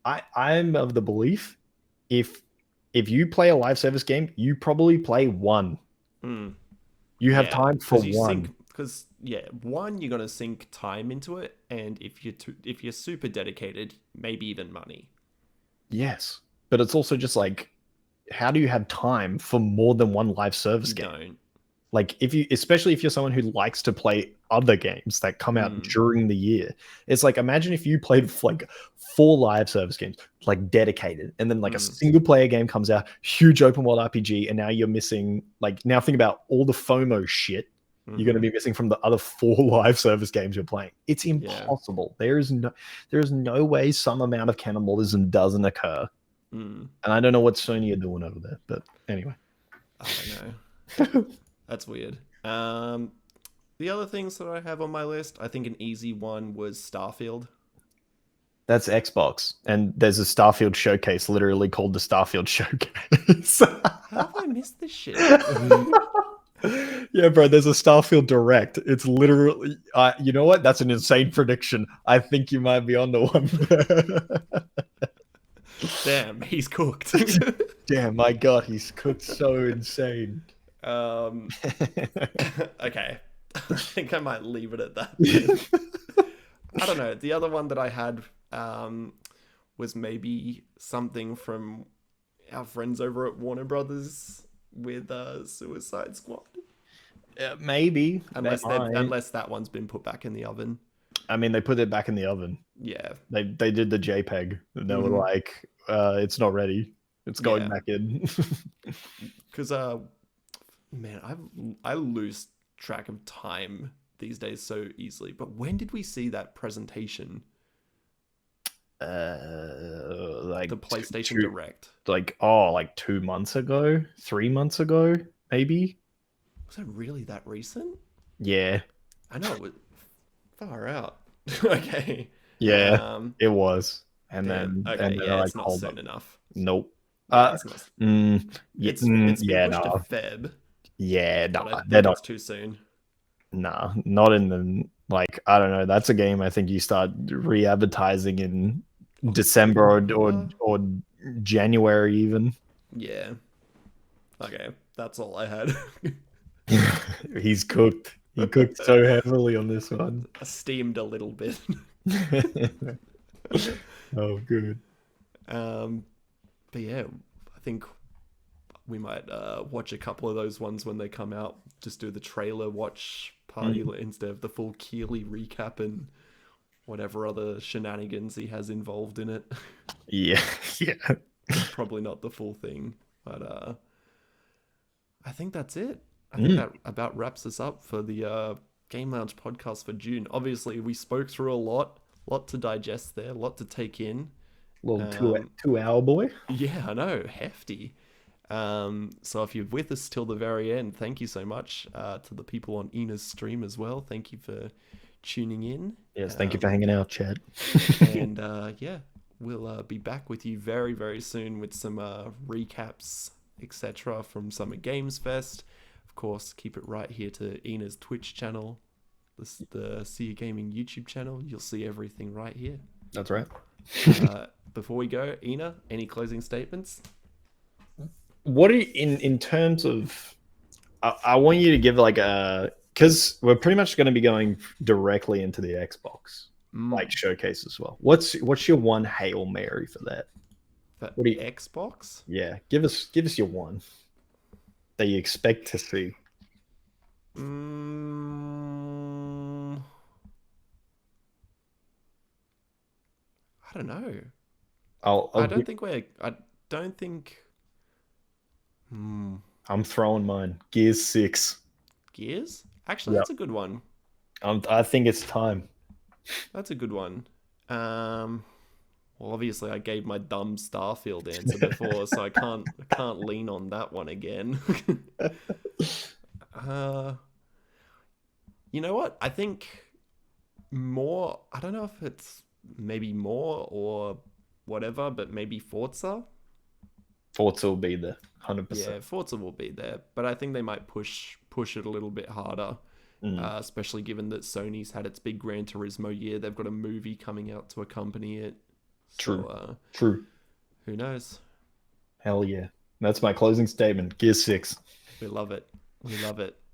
I'm of the belief if you play a live service game, you probably play one. You have time for one. Because one, you're gonna sink time into it, and if you're super dedicated, maybe even money. Yes, but it's also just like, how do you have time for more than one live service game? Don't. Like, especially if you're someone who likes to play other games that come out during the year. It's like, imagine if you played like 4 live service games, like dedicated, and then like a single player game comes out, huge open world RPG, and now you're missing, like, now think about all the FOMO shit you're going to be missing from the other 4 live service games you're playing. It's impossible. There is no way some amount of cannibalism doesn't occur. And I don't know what Sony are doing over there, but anyway. I don't know. That's weird. The other things that I have on my list, I think an easy one was Starfield. That's Xbox, and there's a Starfield showcase literally called the Starfield Showcase. How have I missed this shit? Yeah, bro, there's a Starfield Direct. It's literally, you know what? That's an insane prediction. I think you might be on the one. Damn, he's cooked. Damn, my God, he's cooked so insane. Okay. I think I might leave it at that. I don't know. The other one that I had was maybe something from our friends over at Warner Brothers with Suicide Squad. Maybe. Unless that one's been put back in the oven. I mean, they put it back in the oven. Yeah. They did the JPEG. And they were like, it's not ready. It's going back in. Because, man, I lose track of time these days so easily. But when did we see that presentation? Like the PlayStation Direct. Like 2 months ago, 3 months ago, maybe. Was it really that recent? Yeah. I know. It was far out. Okay. Yeah, it was. And damn. then, okay, and yeah, like, it's not soon enough. Nope. It's been pushed to Feb. Yeah, no, they're not. It's too soon. Nah, not in the, like, I don't know. That's a game I think you start re-advertising in December or January even. Yeah. Okay, that's all I had. He's cooked. He cooked so heavily on this one. I steamed a little bit. Oh, good. But yeah, I think we might watch a couple of those ones when they come out. Just do the trailer watch party instead of the full Keeley recap and whatever other shenanigans he has involved in it. Yeah. Probably not the full thing, but I think that's it. I think that about wraps us up for the Game Lounge podcast for June. Obviously, we spoke through a lot to digest there, a lot to take in. Little 2 hour boy. Yeah, I know, hefty. So if you're with us till the very end, thank you so much to the people on Eenaa's stream as well. Thank you for tuning in. Yes, thank you for hanging out, Chad. And yeah, we'll be back with you very, very soon with some recaps etc. from Summer Games Fest. Of course, keep it right here to Eenaa's Twitch channel, the XhiaGaming YouTube channel. You'll see everything right here. That's right. Before we go, Eenaa, any closing statements? What are you, in terms of? I want you to give like a, because we're pretty much going to be going directly into the Xbox like showcase as well. What's your one Hail Mary for that? What do you Xbox? Yeah, give us your one that you expect to see. I don't know. I don't think. I'm throwing mine. Gears 6. Gears? Actually, that's a good one. I think it's time. That's a good one. Well, obviously, I gave my dumb Starfield answer before, so I can't lean on that one again. You know what? I think more. I don't know if it's maybe more or whatever, but maybe Forza. Forza will be there, 100%. Yeah, Forza will be there, but I think they might push it a little bit harder, especially given that Sony's had its big Gran Turismo year. They've got a movie coming out to accompany it. So, True. Who knows? Hell yeah. That's my closing statement. Gear 6. We love it.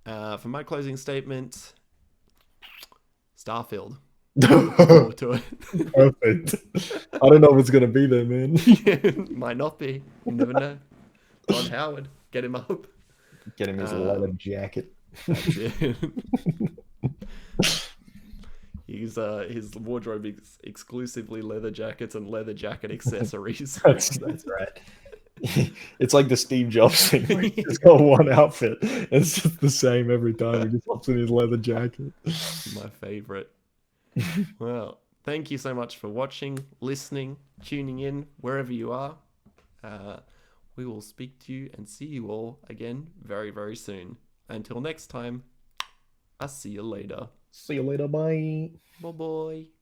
For my closing statement, Starfield. Forward to it. Perfect. I don't know if it's going to be there, man. Might not be. You never know. Ron Howard, get him up. Get him his leather jacket. That's it. His wardrobe is exclusively leather jackets and leather jacket accessories. That's right. It's like the Steve Jobs thing. Where he's got one outfit. It's just the same every time. He just hops in his leather jacket. My favorite. Well, thank you so much for watching, listening, tuning in, wherever you are. We will speak to you and see you all again very, very soon. Until next time, I'll see you later. See you later. Bye. Bye-bye.